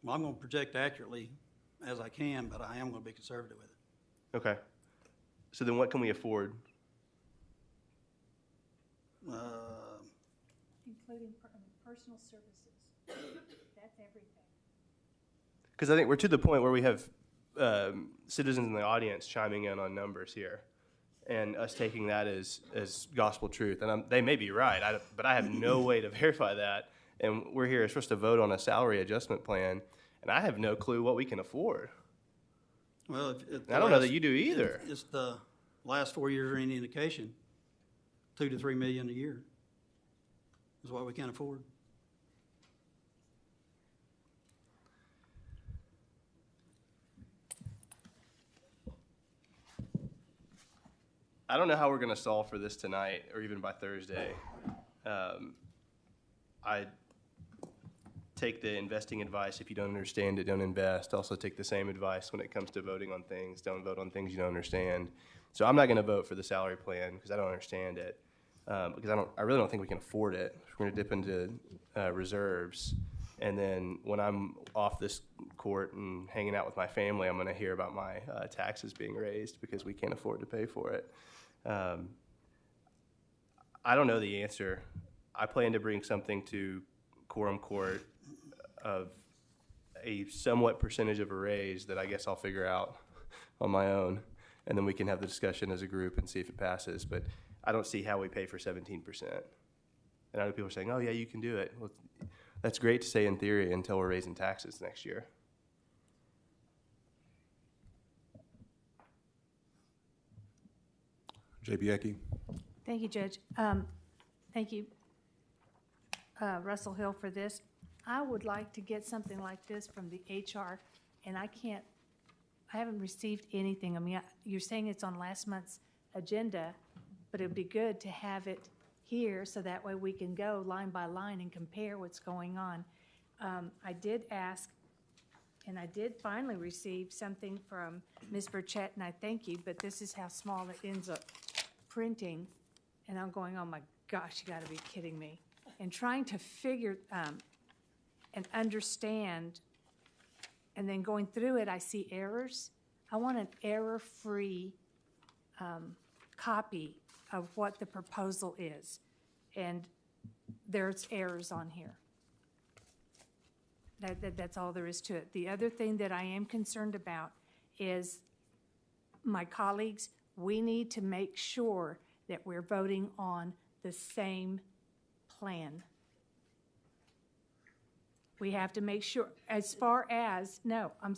Speaker 3: Well, I'm going to project accurately as I can, but I am going to be conservative with it.
Speaker 16: Okay. So then what can we afford?
Speaker 12: Including personal services. That's everything.
Speaker 16: Because I think we're to the point where we have citizens in the audience chiming in on numbers here, and us taking that as gospel truth. And they may be right, but I have no way to verify that. And we're here supposed to vote on a salary adjustment plan, and I have no clue what we can afford.
Speaker 3: Well,
Speaker 16: I don't know that you do either.
Speaker 3: If the last 4 years are any indication, $2 to $3 million a year is what we can afford.
Speaker 16: I don't know how we're going to solve for this tonight or even by Thursday. I take the investing advice. If you don't understand it, don't invest. Also take the same advice when it comes to voting on things. Don't vote on things you don't understand. So I'm not going to vote for the salary plan because I don't understand it. Because I really don't think we can afford it. We're going to dip into reserves. And then when I'm off this court and hanging out with my family, I'm going to hear about my taxes being raised because we can't afford to pay for it. I don't know the answer. I plan to bring something to Quorum Court of a somewhat percentage of a raise that I guess I'll figure out on my own, and then we can have the discussion as a group and see if it passes. But I don't see how we pay for 17%. And other people are saying, oh, yeah, you can do it. Well, that's great to say in theory until we're raising taxes next year.
Speaker 1: J.B. Ecke.
Speaker 12: Thank you, Judge. Thank you, Russell Hill, for this. I would like to get something like this from the HR, and I haven't received anything. I mean, you're saying it's on last month's agenda, but it'd be good to have it here so that way we can go line by line and compare what's going on. I did ask, and I did finally receive something from Ms. Burchett, and I thank you, but this is how small it ends up printing. And I'm going, oh my gosh, you gotta be kidding me. And trying to figure and understand, and then going through it, I see errors. I want an error-free copy of what the proposal is. And there's errors on here. That's all there is to it. The other thing that I am concerned about is my colleagues, we need to make sure that we're voting on the same plan. We have to make sure, as far as, no, I'm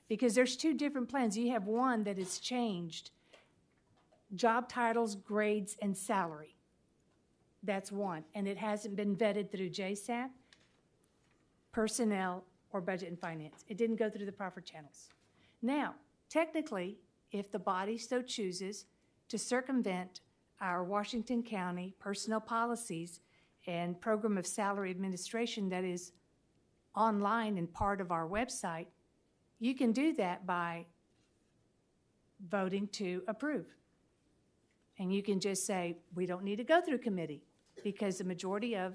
Speaker 12: Because there's two different plans. You have one that has changed job titles, grades, and salary. That's one. And it hasn't been vetted through JSAP, personnel, or budget and finance. It didn't go through the proper channels. Now, technically, if the body so chooses to circumvent our Washington County personnel policies and program of salary administration that is online and part of our website, you can do that by voting to approve. And you can just say, we don't need to go through committee because the majority of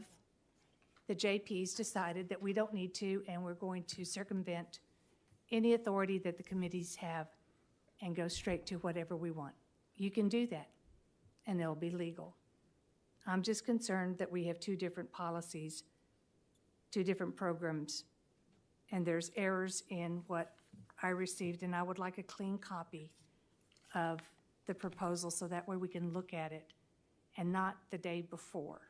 Speaker 12: the JPs decided that we don't need to, and we're going to circumvent any authority that the committees have and go straight to whatever we want. You can do that, and it'll be legal. I'm just concerned that we have two different policies, two different programs, and there's errors in what I received, and I would like a clean copy of the proposal so that way we can look at it and not the day before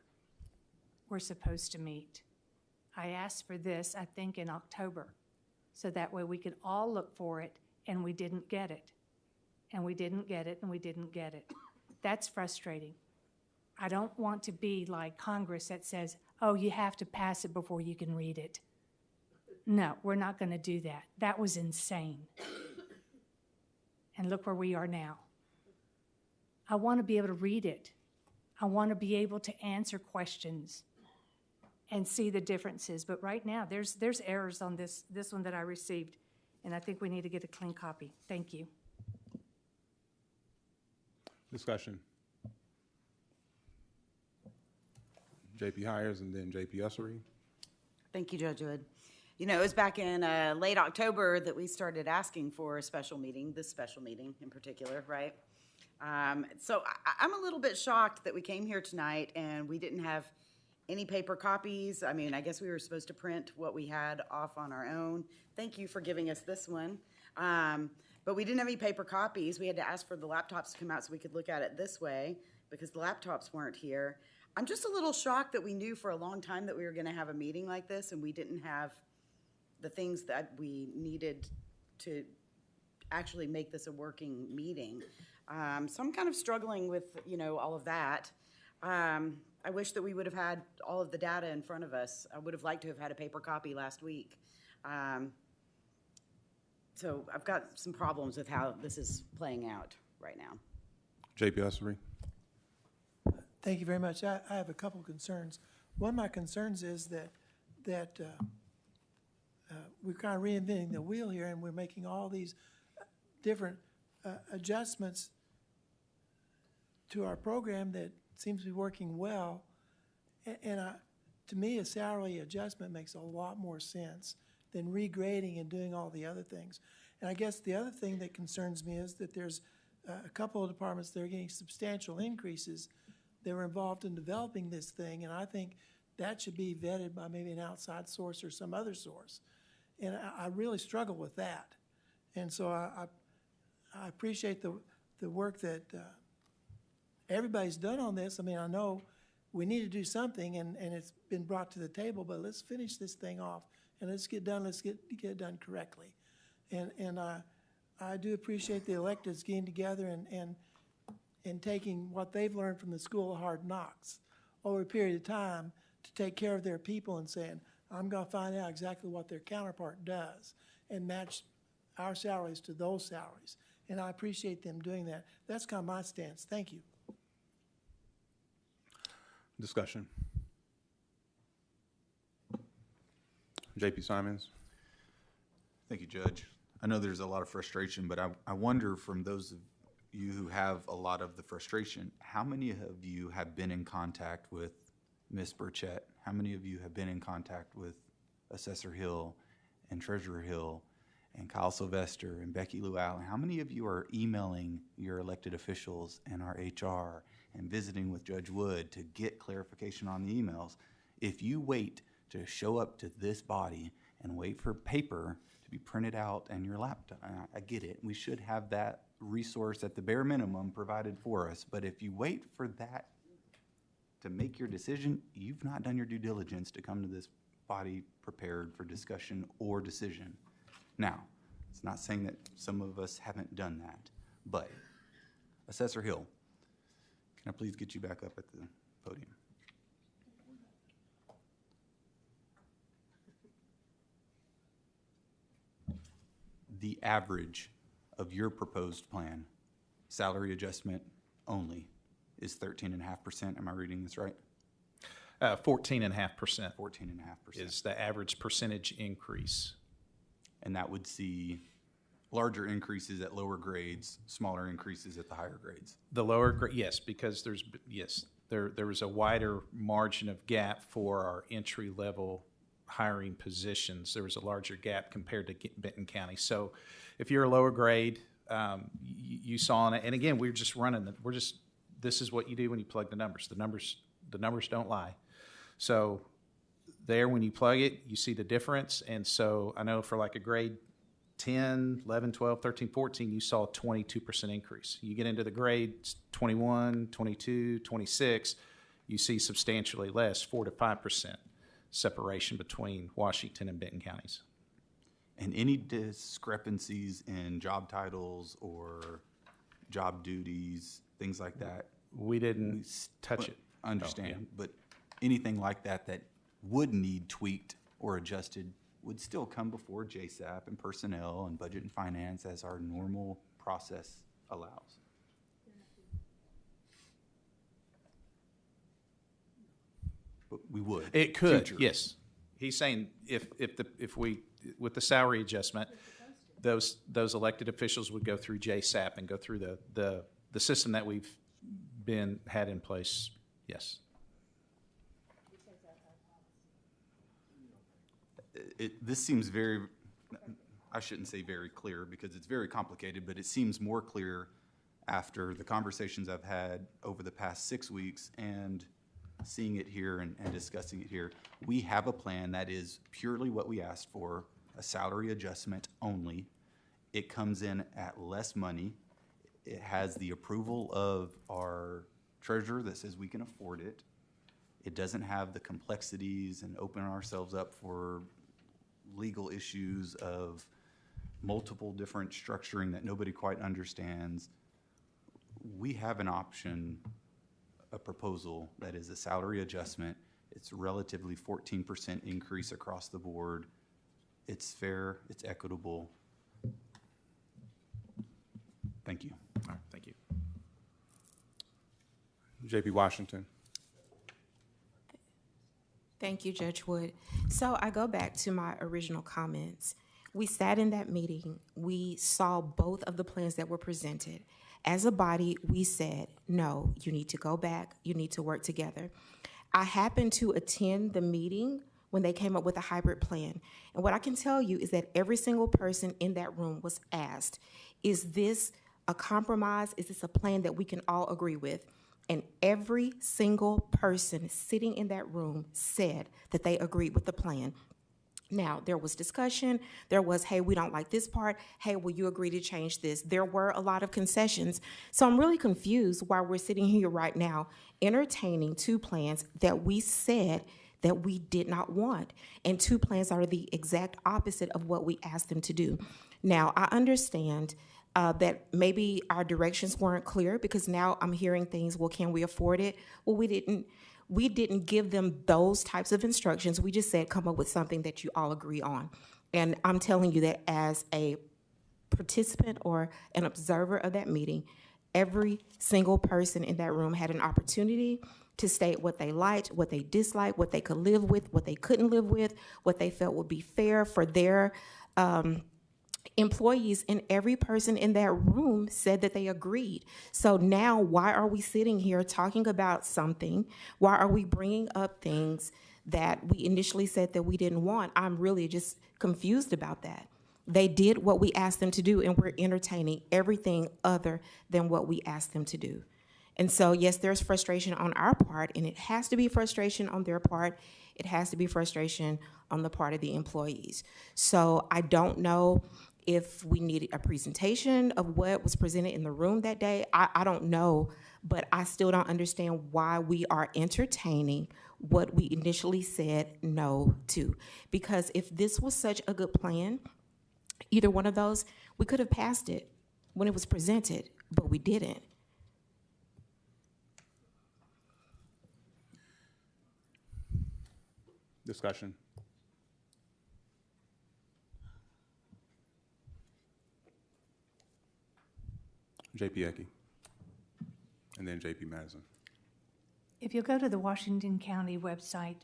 Speaker 12: we're supposed to meet. I asked for this, I think, in October, so that way we could all look for it, and we didn't get it. And we didn't get it, and we didn't get it. That's frustrating. I don't want to be like Congress that says, oh, you have to pass it before you can read it. No, we're not going to do that. That was insane. And look where we are now. I want to be able to read it. I want to be able to answer questions and see the differences. But right now, there's errors on this one that I received, and I think we need to get a clean copy. Thank you.
Speaker 1: Discussion. JP Hires and then JP Ussery.
Speaker 11: Thank you, Judge Wood. You know, it was back in late October that we started asking for a special meeting, this special meeting in particular, right? So I'm a little bit shocked that we came here tonight and we didn't have any paper copies. I mean, I guess we were supposed to print what we had off on our own. Thank you for giving us this one. But we didn't have any paper copies. We had to ask for the laptops to come out so we could look at it this way because the laptops weren't here. I'm just a little shocked that we knew for a long time that we were going to have a meeting like this and we didn't have the things that we needed to actually make this a working meeting. So I'm kind of struggling with, you know, all of that. I wish that we would have had all of the data in front of us. I would have liked to have had a paper copy last week. So I've got some problems with how this is playing out right now.
Speaker 1: JP Ussery.
Speaker 10: Thank you very much. I have a couple of concerns. One of my concerns is that we're kind of reinventing the wheel here, and we're making all these different adjustments to our program that seems to be working well. And to me, a salary adjustment makes a lot more sense than regrading and doing all the other things. And I guess the other thing that concerns me is that there's a couple of departments that are getting substantial increases that were involved in developing this thing, and I think that should be vetted by maybe an outside source or some other source. And I really struggle with that. And so I appreciate the work that everybody's done on this. I mean, I know we need to do something, and it's been brought to the table, but let's finish this thing off, and let's get it done correctly. And I do appreciate the electeds getting together and taking what they've learned from the School of Hard Knocks over a period of time to take care of their people and saying, I'm going to find out exactly what their counterpart does and match our salaries to those salaries. And I appreciate them doing that. That's kind of my stance. Thank you.
Speaker 1: Discussion. JP Simons.
Speaker 13: Thank you, Judge. I know there's a lot of frustration, but I wonder from those of you who have a lot of the frustration, how many of you have been in contact with Ms. Burchett? How many of you have been in contact with Assessor Hill and Treasurer Hill and Kyle Sylvester and Becky Lou Allen? How many of you are emailing your elected officials and our HR and visiting with Judge Wood to get clarification on the emails? If you wait to show up to this body and wait for paper to be printed out and your laptop, I get it. We should have that resource at the bare minimum provided for us. But if you wait for that to make your decision, you've not done your due diligence to come to this body prepared for discussion or decision. Now, It's not saying that some of us haven't done that, but Assessor Hill, can I please get you back up at the podium? The average of your proposed plan, salary adjustment only, is 13.5%. Am I reading this right?
Speaker 9: 14.5%
Speaker 13: 14.5%.
Speaker 9: is the average percentage increase.
Speaker 13: And that would see larger increases at lower grades, smaller increases at the higher grades.
Speaker 9: The lower grade, yes, because there was a wider margin of gap for our entry level hiring positions. There was a larger gap compared to Benton County. So if you're a lower grade, you saw in it, and again, this is what you do when you plug the numbers. The numbers don't lie. So there, when you plug it, you see the difference. And so I know for like a grade 10, 11, 12, 13, 14, you saw a 22% increase. You get into the grades 21, 22, 26, you see substantially less, 4 to 5% separation between Washington and Benton counties.
Speaker 13: And any discrepancies in job titles or job duties, things like that?
Speaker 9: We didn't touch it.
Speaker 13: Understand,
Speaker 9: Oh, yeah.
Speaker 13: but anything like that that would need tweaked or adjusted would still come before JSAP and personnel and budget and finance as our normal process allows. But we would.
Speaker 9: It could,
Speaker 13: Future.
Speaker 9: yes. He's saying if we, with the salary adjustment, those elected officials would go through JSAP and go through the system that we've had in place, yes.
Speaker 13: This seems very, I shouldn't say very clear because it's very complicated, but it seems more clear after the conversations I've had over the past 6 weeks and seeing it here and discussing it here. We have a plan that is purely what we asked for, a salary adjustment only. It comes in at less money. It has the approval of our treasurer that says we can afford it. It doesn't have the complexities and open ourselves up for legal issues of multiple different structuring that nobody quite understands. We have an option, a proposal that is a salary adjustment. It's relatively 14% increase across the board. It's fair, it's equitable. Thank you.
Speaker 9: All right, thank you.
Speaker 1: JP Washington.
Speaker 2: Thank you, Judge Wood. So I go back to my original comments. We sat in that meeting. We saw both of the plans that were presented. As a body, we said, no, you need to go back. You need to work together. I happened to attend the meeting when they came up with a hybrid plan. And what I can tell you is that every single person in that room was asked, is this a compromise? Is this a plan that we can all agree with? And every single person sitting in that room said that they agreed with the plan. Now, there was discussion. There was, hey, we don't like this part. Hey, will you agree to change this? There were a lot of concessions. So I'm really confused why we're sitting here right now entertaining two plans that we said that we did not want. And two plans are the exact opposite of what we asked them to do. Now, I understand that maybe our directions weren't clear because now I'm hearing things, well, can we afford it? Well, we didn't give them those types of instructions. We just said, come up with something that you all agree on. And I'm telling you that as a participant or an observer of that meeting, every single person in that room had an opportunity to state what they liked, what they disliked, what they could live with, what they couldn't live with, what they felt would be fair for their employees, and every person in that room said that they agreed. So now why are we sitting here talking about something? Why are we bringing up things that we initially said that we didn't want? I'm really just confused about that. They did what we asked them to do, and we're entertaining everything other than what we asked them to do. And so, yes, there's frustration on our part, and it has to be frustration on their part. It has to be frustration on the part of the employees. So I don't know if we needed a presentation of what was presented in the room that day. I don't know, but I still don't understand why we are entertaining what we initially said no to. Because if this was such a good plan, Either one of those, we could have passed it when it was presented, but we didn't.
Speaker 1: Discussion. JP Ecke, and then JP Madison.
Speaker 12: If you go to the Washington County website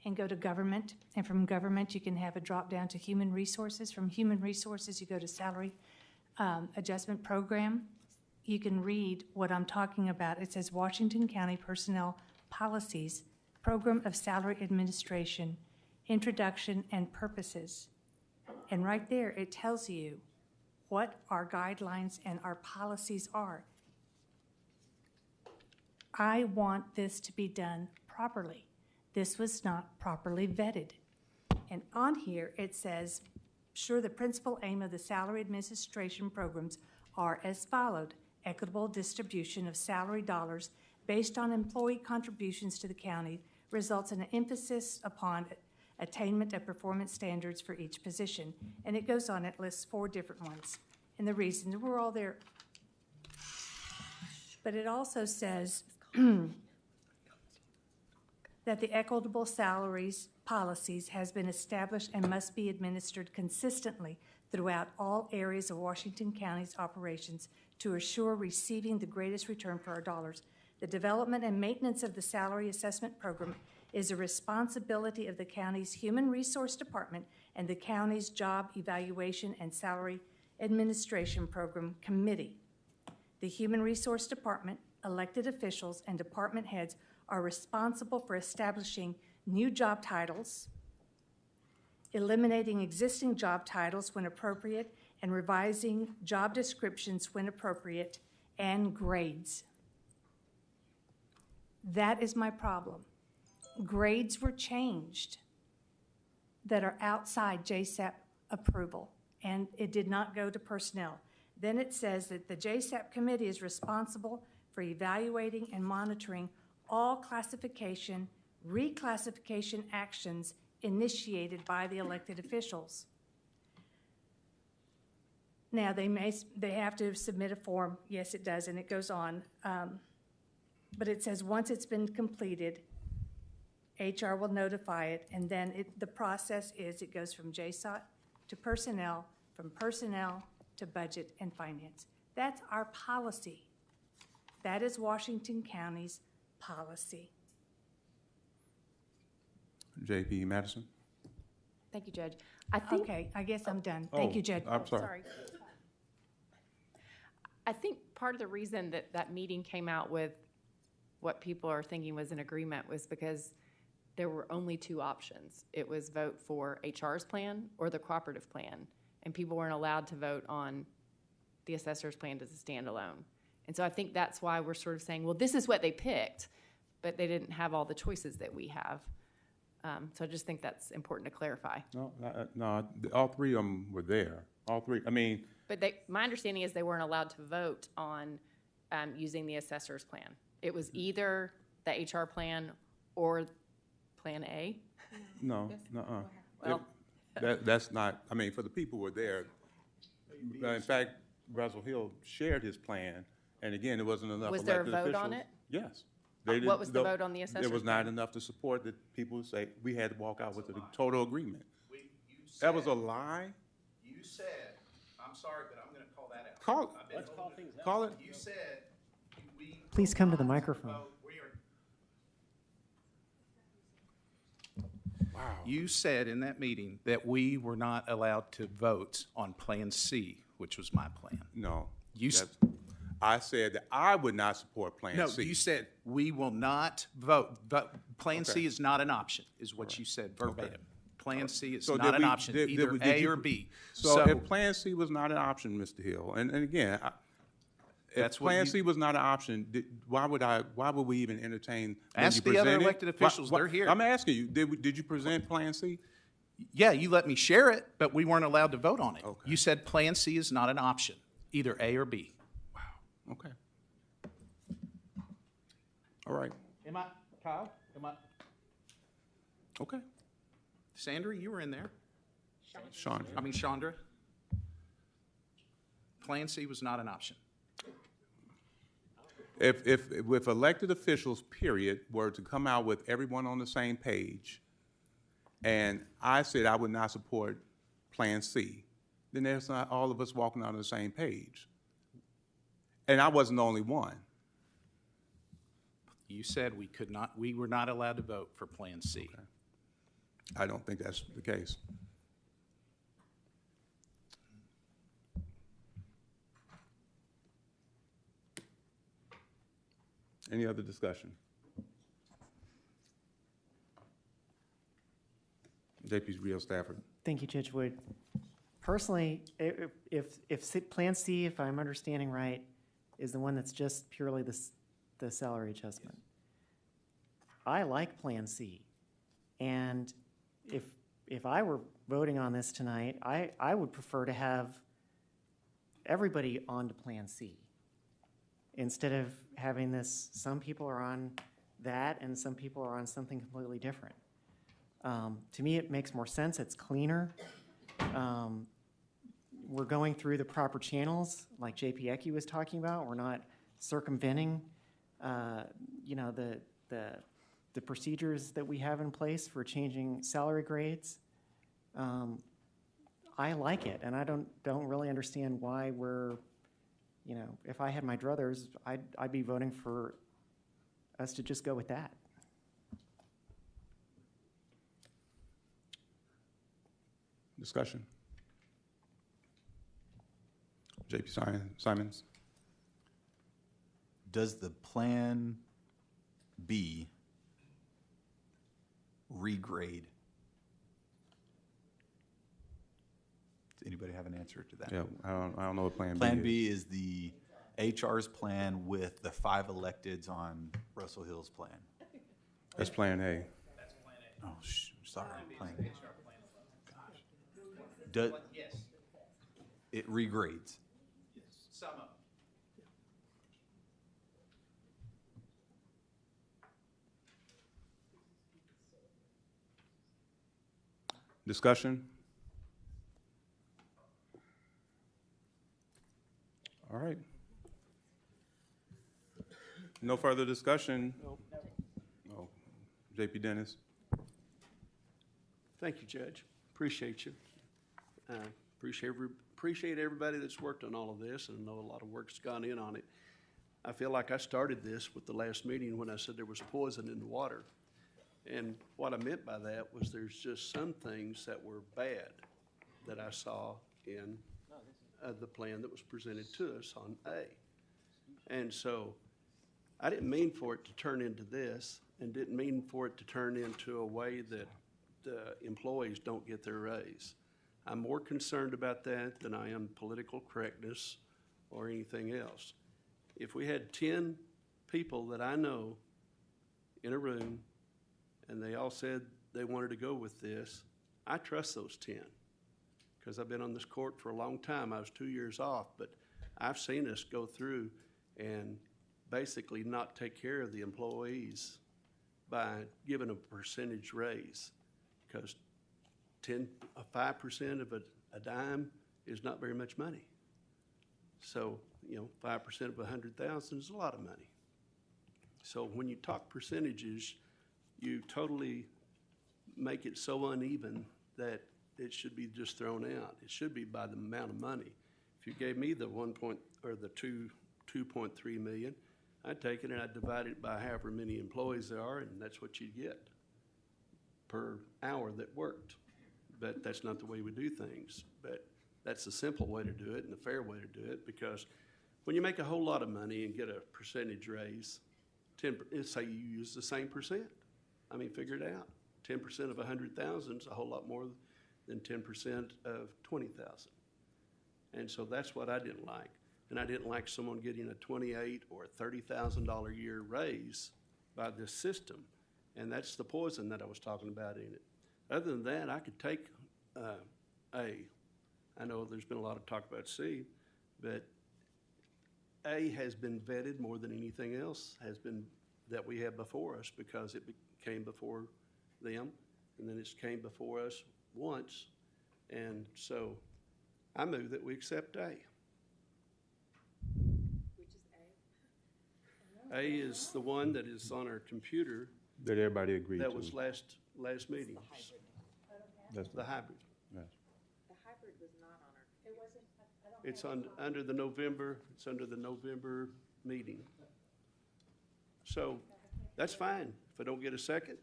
Speaker 12: and go to government, and from government, you can have a drop down to human resources. From human resources, you go to salary adjustment program. You can read what I'm talking about. It says Washington County Personnel Policies, Program of Salary Administration, Introduction and Purposes. And right there, it tells you what our guidelines and our policies are. I want this to be done properly. This was not properly vetted. And on here, it says, sure, the principal aim of the salary administration programs are as followed: equitable distribution of salary dollars based on employee contributions to the county results in an emphasis upon attainment of performance standards for each position. And it goes on, it lists 4 different ones. And the reason, we're all there. But it also says that the equitable salaries policies has been established and must be administered consistently throughout all areas of Washington County's operations to assure receiving the greatest return for our dollars. The development and maintenance of the salary assessment program is a responsibility of the county's Human Resource Department and the county's Job Evaluation and Salary Administration Program Committee. The Human Resource Department, elected officials, and department heads are responsible for establishing new job titles, eliminating existing job titles when appropriate, and revising job descriptions when appropriate, and grades. That is my problem. Grades were changed that are outside JSAP approval, and it did not go to personnel. Then it says that the JSAP committee is responsible for evaluating and monitoring all classification, reclassification actions initiated by the elected officials. Now, they have to submit a form. Yes, it does, and it goes on. But it says once it's been completed, HR will notify it, and then the process is it goes from JSOT to personnel, from personnel to budget and finance. That's our policy. That is Washington County's policy.
Speaker 1: JP Madison.
Speaker 7: Thank you, Judge. I think.
Speaker 12: Okay, I guess I'm done. Thank you, Judge.
Speaker 1: I'm sorry.
Speaker 7: I think part of the reason that that meeting came out with what people are thinking was an agreement was because there were only 2 options. It was vote for HR's plan or the cooperative plan, and people weren't allowed to vote on the assessor's plan as a standalone. And so I think that's why we're sort of saying, well, this is what they picked, but they didn't have all the choices that we have. So I just think that's important to clarify.
Speaker 1: No, all 3 of them were there. All 3, I mean.
Speaker 7: But my understanding is they weren't allowed to vote on using the assessor's plan. It was either the HR plan or Plan A.
Speaker 1: No,
Speaker 7: Well,
Speaker 1: that's not, I mean, for the people who were there, in fact, Russell Hill shared his plan, and again, there wasn't enough
Speaker 7: Was
Speaker 1: elected
Speaker 7: there a vote
Speaker 1: officials.
Speaker 7: on it?
Speaker 1: Yes.
Speaker 7: What was the vote on the assessor's
Speaker 1: There was
Speaker 7: plan?
Speaker 1: not enough to support that people would say, we had to walk out with a total agreement. That was a lie?
Speaker 9: You said, I'm sorry, but I'm going to call that out.
Speaker 1: Let's call things out. Call it.
Speaker 9: You said we.
Speaker 15: Please come to the microphone.
Speaker 1: Wow.
Speaker 9: You said in that meeting that we were not allowed to vote on Plan C, which was my plan.
Speaker 1: No.
Speaker 9: You
Speaker 1: I said that I would not support Plan
Speaker 9: No,
Speaker 1: C.
Speaker 9: you said we will not vote. Plan
Speaker 1: Okay.
Speaker 9: C is not an option, is what you said verbatim. Plan C is
Speaker 1: So
Speaker 9: not
Speaker 1: did
Speaker 9: an
Speaker 1: we-
Speaker 9: option,
Speaker 1: did
Speaker 9: either
Speaker 1: we-
Speaker 9: A
Speaker 1: did you-
Speaker 9: or B.
Speaker 1: So if Plan C was not an option, Mr. Hill, and again, if
Speaker 9: That's what
Speaker 1: Plan
Speaker 9: you-
Speaker 1: C was not an option, why would we even entertain? when
Speaker 9: Ask
Speaker 1: you
Speaker 9: the other
Speaker 1: presented-
Speaker 9: elected officials, they're here.
Speaker 1: I'm asking you, did you present Plan C?
Speaker 9: Yeah, you let me share it, but we weren't allowed to vote on it.
Speaker 1: Okay.
Speaker 9: You said Plan C is not an option, either A or B.
Speaker 1: Okay. All right.
Speaker 9: Kyle?
Speaker 1: Okay.
Speaker 9: Sandra, you were in there.
Speaker 1: Sean.
Speaker 9: Chandra? Plan C was not an option.
Speaker 1: If elected officials, period, were to come out with everyone on the same page, and I said I would not support Plan C, then there's not all of us walking on the same page. And I wasn't the only one.
Speaker 9: You said we were not allowed to vote for Plan C.
Speaker 1: Okay. I don't think that's the case. Any other discussion? JP Rio Stafford.
Speaker 15: Thank you, Judge Wood. Personally, if Plan C, if I'm understanding right, is the one that's just purely the salary adjustment, I like Plan C. And if I were voting on this tonight, I would prefer to have everybody on to Plan C instead of having this, some people are on that and some people are on something completely different. To me, it makes more sense. It's cleaner. We're going through the proper channels, like JP Ecke was talking about. We're not circumventing, the procedures that we have in place for changing salary grades. I like it, and I don't really understand why we're, if I had my druthers, I'd be voting for us to just go with that.
Speaker 1: Discussion. JP Simons.
Speaker 13: Does the Plan B regrade? Does anybody have an answer to that?
Speaker 1: Yeah, I don't know what Plan B
Speaker 13: Plan B is the HR's plan with the 5 electeds on Russell Hill's plan.
Speaker 1: That's Plan A.
Speaker 13: That's Plan A. Oh, sorry. Plan A. Gosh.
Speaker 9: Yes.
Speaker 13: It regrades.
Speaker 9: Yes. Some of them.
Speaker 1: Discussion? All right. No further discussion? Oh, JP Dennis.
Speaker 17: Thank you, Judge. Appreciate you. Appreciate everybody that's worked on all of this, and I know a lot of work's gone in on it. I feel like I started this with the last meeting when I said there was poison in the water. And what I meant by that was there's just some things that were bad that I saw in the plan that was presented to us on A. And so I didn't mean for it to turn into this, and didn't mean for it to turn into a way that the employees don't get their raise. I'm more concerned about that than I am political correctness or anything else. If we had 10 people that I know in a room and they all said they wanted to go with this, I trust those 10 because I've been on this court for a long time. I was 2 years off, but I've seen us go through and basically not take care of the employees by giving a percentage raise, because 5% of a dime is not very much money. So, 5% of 100,000 is a lot of money. So when you talk percentages, you totally make it so uneven that it should be just thrown out. It should be by the amount of money. If you gave me the 2.3 million, I'd take it and I'd divide it by however many employees there are, and that's what you'd get per hour that worked. But that's not the way we do things. But that's the simple way to do it and the fair way to do it, because when you make a whole lot of money and get a percentage raise, say you use the same percent. I mean, figure it out. 10% of 100,000 is a whole lot more than 10% of 20,000. And so that's what I didn't like. And I didn't like someone getting a $28,000 or $30,000 a year raise by this system. And that's the poison that I was talking about in it. Other than that, I could take A. I know there's been a lot of talk about C, but A has been vetted more than anything else has been that we have before us, because it came before them, and then it came before us once. And so I move that we accept A. A is the one that is on our computer
Speaker 1: That everybody agreed to.
Speaker 17: that was last meeting.
Speaker 1: That's
Speaker 17: The hybrid.
Speaker 1: yes.
Speaker 17: It's under the November meeting. So, that's fine, if I don't get a second.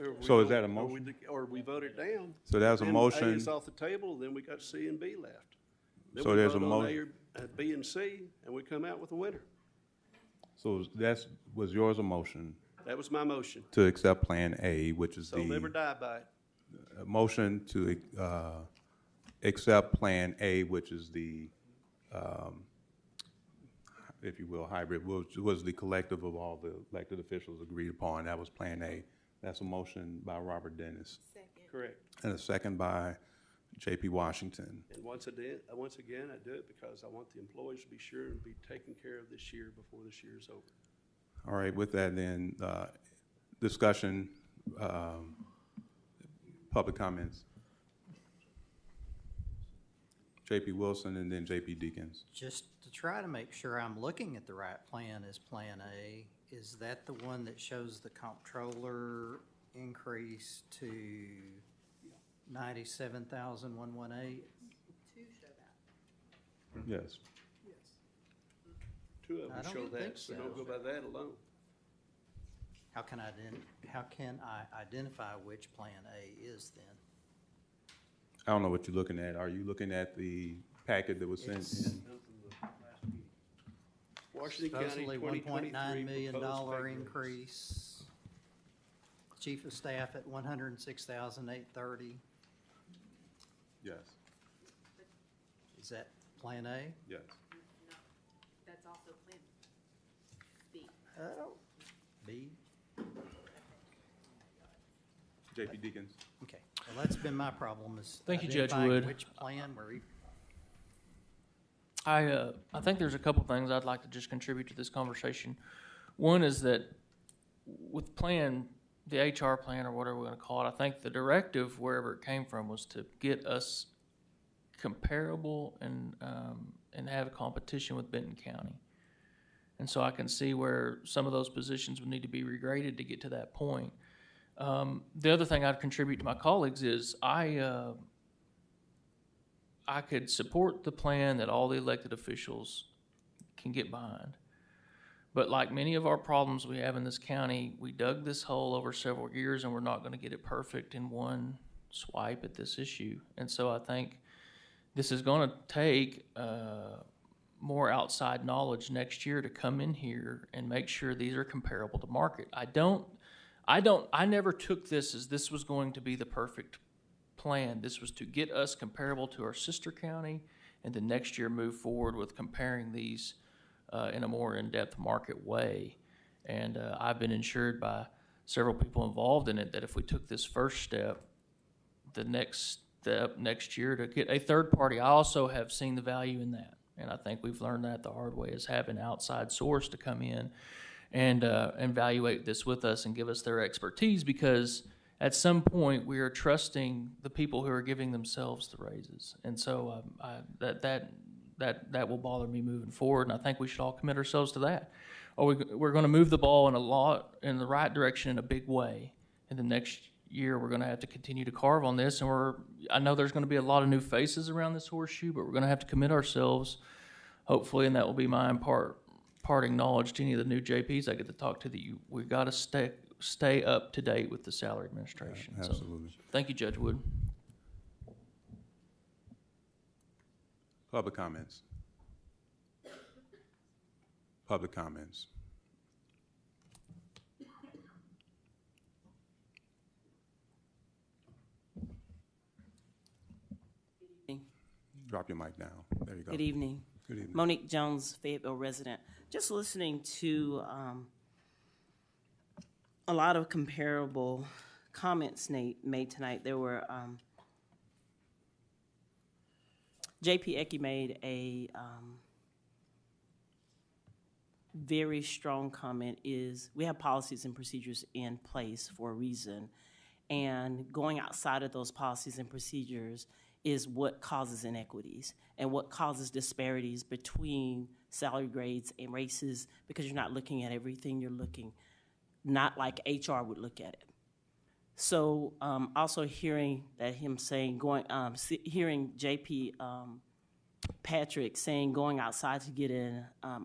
Speaker 17: Or we
Speaker 1: So is
Speaker 17: don't-
Speaker 1: that a motion?
Speaker 17: Or we vote it down.
Speaker 1: So that was a
Speaker 17: Then
Speaker 1: motion.
Speaker 17: A is off the table, then we got C and B left. Then
Speaker 1: So
Speaker 17: we
Speaker 1: there's a
Speaker 17: vote on
Speaker 1: motion.
Speaker 17: B and C, and we come out with a winner.
Speaker 1: So was yours a motion
Speaker 17: That was my motion.
Speaker 1: to accept Plan A, which is
Speaker 17: So live or
Speaker 1: the
Speaker 17: die by it.
Speaker 1: motion to accept Plan A, which is the, if you will, hybrid, which was the collective of all the elected officials agreed upon. That was Plan A. That's a motion by Robert Dennis.
Speaker 17: Correct.
Speaker 1: And a second by J.P. Washington.
Speaker 17: And once again, I do it because I want the employees to be sure and be taken care of this year before this year is over.
Speaker 1: All right, with that then, discussion, public comments. J.P. Wilson and then J.P. Deacons.
Speaker 18: Just to try to make sure I'm looking at the right plan as Plan A, is that the one that shows the comptroller increase to 97,118?
Speaker 1: Yes.
Speaker 17: Two of
Speaker 18: I
Speaker 17: them
Speaker 18: don't
Speaker 17: show
Speaker 18: think
Speaker 17: that, so
Speaker 18: so.
Speaker 17: don't go by that alone.
Speaker 18: How can I identify which Plan A is then?
Speaker 1: I don't know what you're looking at. Are you looking at the packet that was sent in?
Speaker 17: Washington County,
Speaker 18: Supposedly
Speaker 17: 2023
Speaker 18: $1.9 million
Speaker 17: proposed pay raise.
Speaker 18: increase. Chief of Staff at 106,830.
Speaker 1: Yes.
Speaker 18: Is that Plan A?
Speaker 1: Yes.
Speaker 4: That's also Plan B.
Speaker 18: Oh. B?
Speaker 1: J.P. Deacons.
Speaker 18: Okay, well, that's been my problem is
Speaker 19: Thank you, Judge
Speaker 18: identifying
Speaker 19: Wood.
Speaker 18: which plan we're
Speaker 19: I think there's a couple things I'd like to just contribute to this conversation. One is that with the HR plan or whatever we're going to call it, I think the directive, wherever it came from, was to get us comparable and have a competition with Benton County. And so I can see where some of those positions would need to be regraded to get to that point. The other thing I'd contribute to my colleagues is I could support the plan that all the elected officials can get behind. But like many of our problems we have in this county, we dug this hole over several years and we're not going to get it perfect in one swipe at this issue. And so I think this is going to take more outside knowledge next year to come in here and make sure these are comparable to market. I never took this as this was going to be the perfect plan. This was to get us comparable to our sister county and then next year move forward with comparing these in a more in-depth market way. And I've been assured by several people involved in it that if we took this first step, the next step next year to get a third party, I also have seen the value in that. And I think we've learned that the hard way is having an outside source to come in and evaluate this with us and give us their expertise, because at some point we are trusting the people who are giving themselves the raises. And so that will bother me moving forward, and I think we should all commit ourselves to that. Or we're going to move the ball in the right direction in a big way, and the next year we're going to have to continue to carve on this. And I know there's going to be a lot of new faces around this horseshoe, but we're going to have to commit ourselves, hopefully, and that will be my imparting knowledge to any of the new JPs I get to talk to, that we've got to stay up to date with the salary administration.
Speaker 1: Absolutely.
Speaker 19: So, thank you, Judge Wood.
Speaker 1: Public comments. Public comments. Drop your mic down. There you go.
Speaker 20: Good evening.
Speaker 1: Good evening.
Speaker 20: Monique Jones, Fayetteville resident. Just listening to a lot of comparable comments made tonight. There were J.P. Ecke made a very strong comment, is we have policies and procedures in place for a reason, and going outside of those policies and procedures is what causes inequities and what causes disparities between salary grades and races, because you're not looking at everything, you're looking not like HR would look at it. So also hearing that him saying hearing JP Patrick saying going outside to get an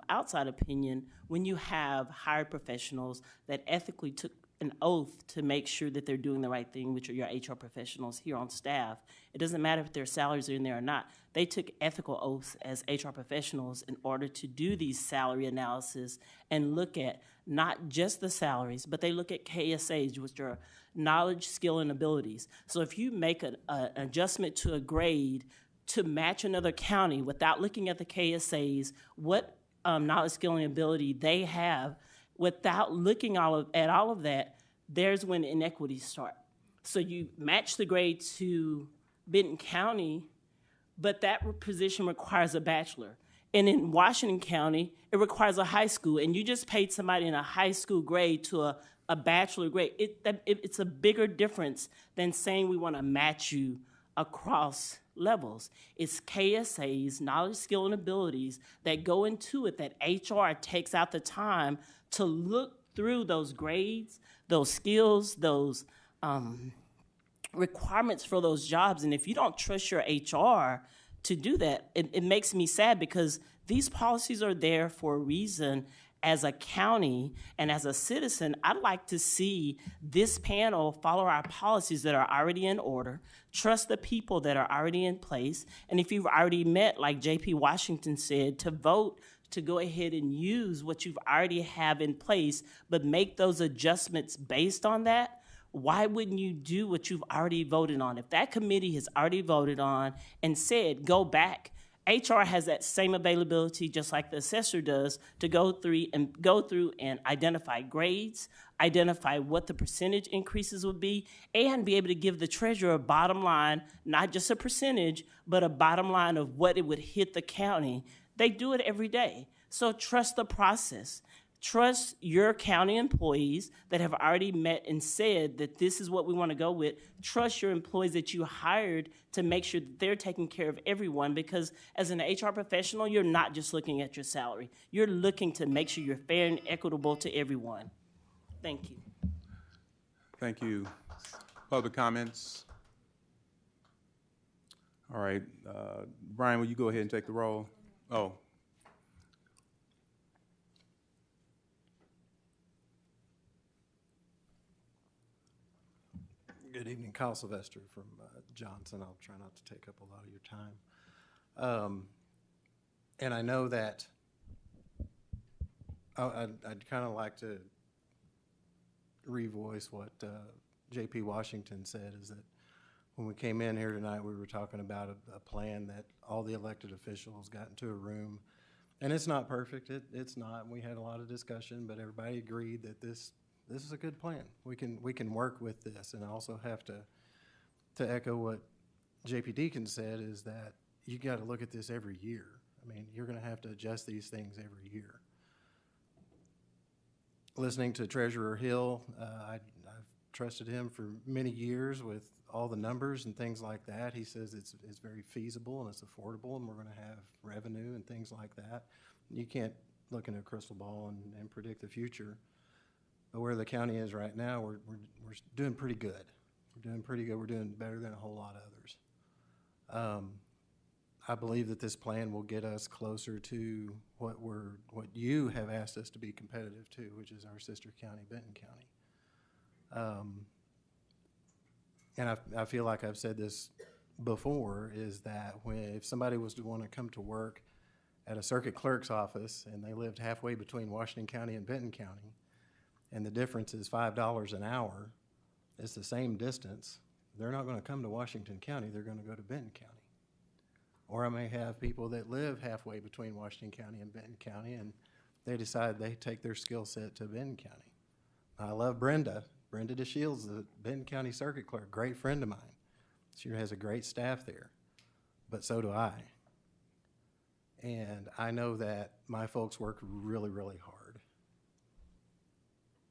Speaker 20: outside opinion when you have hired professionals that ethically took an oath to make sure that they're doing the right thing, which are your HR professionals here on staff. It doesn't matter if their salaries are in there or not. They took ethical oaths as HR professionals in order to do these salary analysis and look at not just the salaries, but they look at KSAs, which are knowledge, skill, and abilities. So if you make an adjustment to a grade to match another county without looking at the KSAs, what knowledge, skill, and ability they have, without looking at all of that, there's when inequities start. So you match the grade to Benton County, but that position requires a bachelor. And in Washington County, it requires a high school, and you just paid somebody in a high school grade to a bachelor grade. It's a bigger difference than saying we want to match you across levels. It's KSAs, knowledge, skill, and abilities that go into it, that HR takes out the time to look through those grades, those skills, those requirements for those jobs. And if you don't trust your HR to do that, it makes me sad, because these policies are there for a reason. As a county and as a citizen, I'd like to see this panel follow our policies that are already in order, trust the people that are already in place, and if you've already met, like JP Washington said, to vote to go ahead and use what you've already have in place, but make those adjustments based on that. Why wouldn't you do what you've already voted on? If that committee has already voted on and said, go back, HR has that same availability, just like the assessor does, to go through and identify grades, identify what the percentage increases would be, and be able to give the treasurer a bottom line, not just a percentage, but a bottom line of what it would hit the county. They do it every day. So trust the process. Trust your county employees that have already met and said that this is what we want to go with. Trust your employees that you hired to make sure that they're taking care of everyone, because as an HR professional, you're not just looking at your salary. You're looking to make sure you're fair and equitable to everyone. Thank you.
Speaker 1: Thank you. Public comments? All right. Brian, will you go ahead and take the roll? Oh.
Speaker 21: Good evening, Kyle Sylvester from Johnson. I'll try not to take up a lot of your time. And I know that I'd kind of like to revoice what JP Washington said, is that when we came in here tonight, we were talking about a plan that all the elected officials got into a room. And it's not perfect. It's not. We had a lot of discussion, but everybody agreed that this is a good plan. We can work with this. And I also have to echo what JP Deacon said, is that you got to look at this every year. I mean, you're going to have to adjust these things every year. Listening to Treasurer Hill, I've trusted him for many years with all the numbers and things like that. He says it's very feasible and it's affordable, and we're going to have revenue and things like that. You can't look into a crystal ball and predict the future. But where the county is right now, we're doing pretty good. We're doing pretty good. We're doing better than a whole lot of others. I believe that this plan will get us closer to what you have asked us to be competitive to, which is our sister county, Benton County. And I feel like I've said this before, is that if somebody was to want to come to work at a circuit clerk's office and they lived halfway between Washington County and Benton County, and the difference is $5 an hour, it's the same distance, they're not going to come to Washington County, they're going to go to Benton County. Or I may have people that live halfway between Washington County and Benton County, and they decide they take their skill set to Benton County. I love Brenda. Brenda DeShields, the Benton County Circuit Clerk, great friend of mine. She has a great staff there, but so do I. And I know that my folks work really, really hard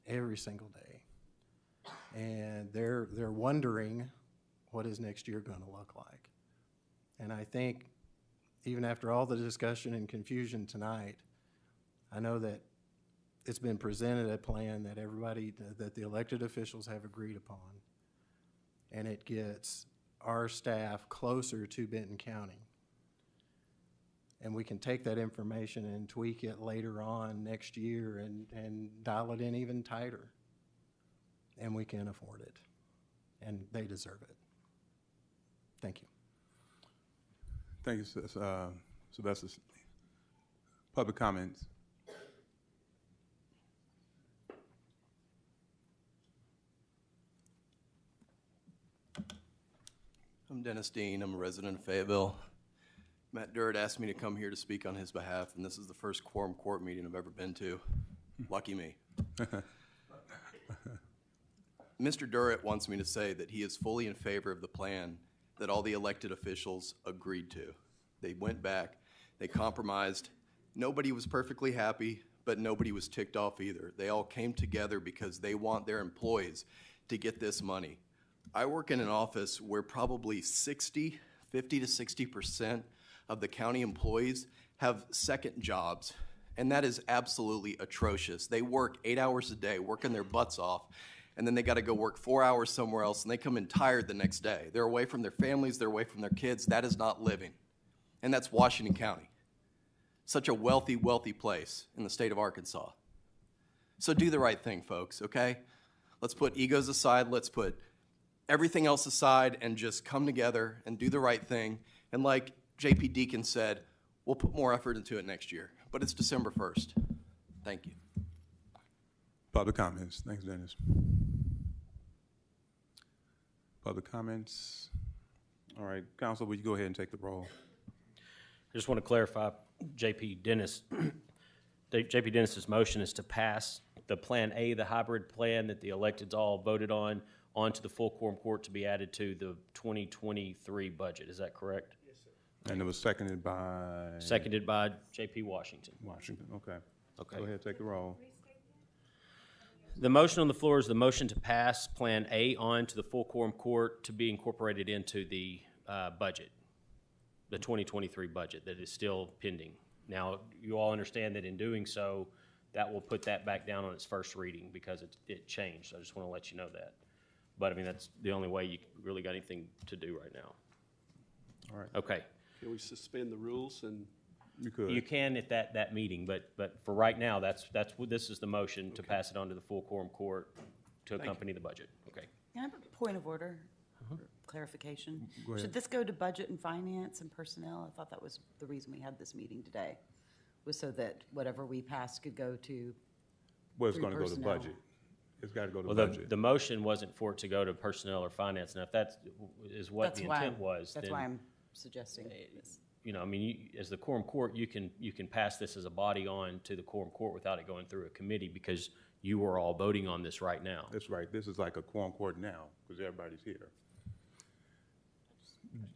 Speaker 21: every single day. And they're wondering what is next year going to look like. And I think even after all the discussion and confusion tonight, I know that it's been presented a plan that everybody, that the elected officials have agreed upon. And it gets our staff closer to Benton County. And we can take that information and tweak it later on next year and dial it in even tighter. And we can afford it. And they deserve it. Thank you.
Speaker 1: Thank you, Sylvester. Public comments.
Speaker 5: I'm Dennis Dean. I'm a resident of Fayetteville. Matt Durrett asked me to come here to speak on his behalf, and this is the first Quorum Court meeting I've ever been to. Lucky me. Mr. Durrett wants me to say that he is fully in favor of the plan that all the elected officials agreed to. They went back, they compromised. Nobody was perfectly happy, but nobody was ticked off either. They all came together because they want their employees to get this money. I work in an office where probably 50 to 60% of the county employees have second jobs, and that is absolutely atrocious. They work 8 hours a day, working their butts off, and then they got to go work 4 hours somewhere else, and they come in tired the next day. They're away from their families, they're away from their kids. That is not living, and that's Washington County. Such a wealthy, wealthy place in the state of Arkansas. So do the right thing, folks, okay? Let's put egos aside, let's put everything else aside and just come together and do the right thing. And like JP Deacon said, we'll put more effort into it next year. But it's December 1st. Thank you.
Speaker 1: Public comments. Thanks, Dennis. Public comments. All right, Council, will you go ahead and take the roll?
Speaker 14: I just want to clarify, JP Dennis. JP Dennis's motion is to pass the Plan A, the hybrid plan that the electeds all voted on, onto the full quorum court to be added to the 2023 budget. Is that correct?
Speaker 1: Yes, sir. And it was seconded by?
Speaker 14: Seconded by JP Washington.
Speaker 1: Washington, okay.
Speaker 14: Okay.
Speaker 1: Go ahead, take the roll.
Speaker 14: The motion on the floor is the motion to pass Plan A on to the full quorum court to be incorporated into the budget, the 2023 budget that is still pending. Now, you all understand that in doing so, that will put that back down on its first reading because it changed. I just want to let you know that. But, I mean, that's the only way you really got anything to do right now.
Speaker 1: All right.
Speaker 14: Okay.
Speaker 17: Can we suspend the rules and?
Speaker 1: You could.
Speaker 14: You can at that meeting, but for right now, this is the motion to pass it on to the full quorum court to accompany the budget. Okay.
Speaker 11: Can I have a point of order, or clarification?
Speaker 1: Go ahead.
Speaker 11: Should this go to budget and finance and personnel? I thought that was the reason we had this meeting today, was so that whatever we passed could go to.
Speaker 1: Well, it's going to go to
Speaker 11: personnel.
Speaker 1: budget. It's got to go to
Speaker 14: Well,
Speaker 1: budget.
Speaker 14: the motion wasn't for it to go to personnel or finance. Now, if that is what the intent was,
Speaker 11: That's
Speaker 14: then,
Speaker 11: why I'm suggesting this.
Speaker 14: you know, I mean, as the quorum court, you can pass this as a body on to the quorum court without it going through a committee because you are all voting on this right now.
Speaker 1: That's right. This is like a quorum court now because everybody's here.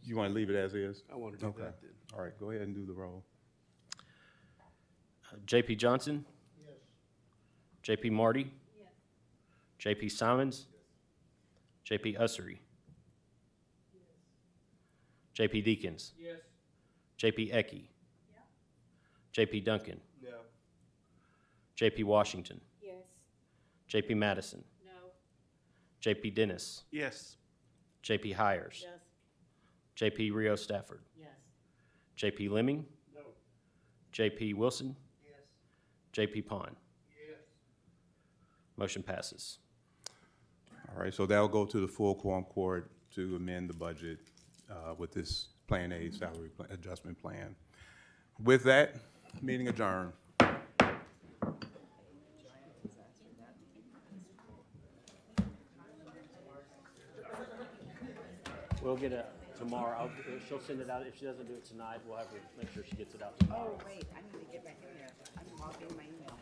Speaker 1: You want to leave it as is?
Speaker 17: I want to do that then.
Speaker 1: All right, go ahead and do the roll.
Speaker 14: JP Johnson? Yes. JP Marty? Yes. JP Simons? Yes. JP Ussery? Yes. JP Deacons?
Speaker 17: Yes.
Speaker 14: JP Ecke? Yeah. JP Duncan?
Speaker 17: No.
Speaker 14: JP Washington?
Speaker 12: Yes.
Speaker 14: JP Madison?
Speaker 12: No.
Speaker 14: JP Dennis?
Speaker 17: Yes.
Speaker 14: JP Hires?
Speaker 12: Yes.
Speaker 14: JP Rio Stafford?
Speaker 12: Yes.
Speaker 14: JP Lemming?
Speaker 17: No.
Speaker 14: JP Wilson?
Speaker 17: Yes.
Speaker 14: JP Pond?
Speaker 17: Yes.
Speaker 14: Motion passes.
Speaker 1: All right, so that'll go to the full quorum court to amend the budget with this Plan A salary adjustment plan. With that, meeting adjourned.
Speaker 14: We'll get it tomorrow. She'll send it out. If she doesn't do it tonight, we'll have to make sure she gets it out tomorrow.
Speaker 11: Oh, wait, I need to get back in there. I'm logged in my email.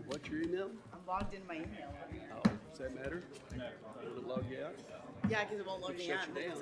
Speaker 17: What's your email?
Speaker 11: I'm logged in my email.
Speaker 17: Oh, does that matter? No. Will it log you out?
Speaker 11: Yeah, because it won't log me
Speaker 17: Shut
Speaker 11: out.
Speaker 17: you down.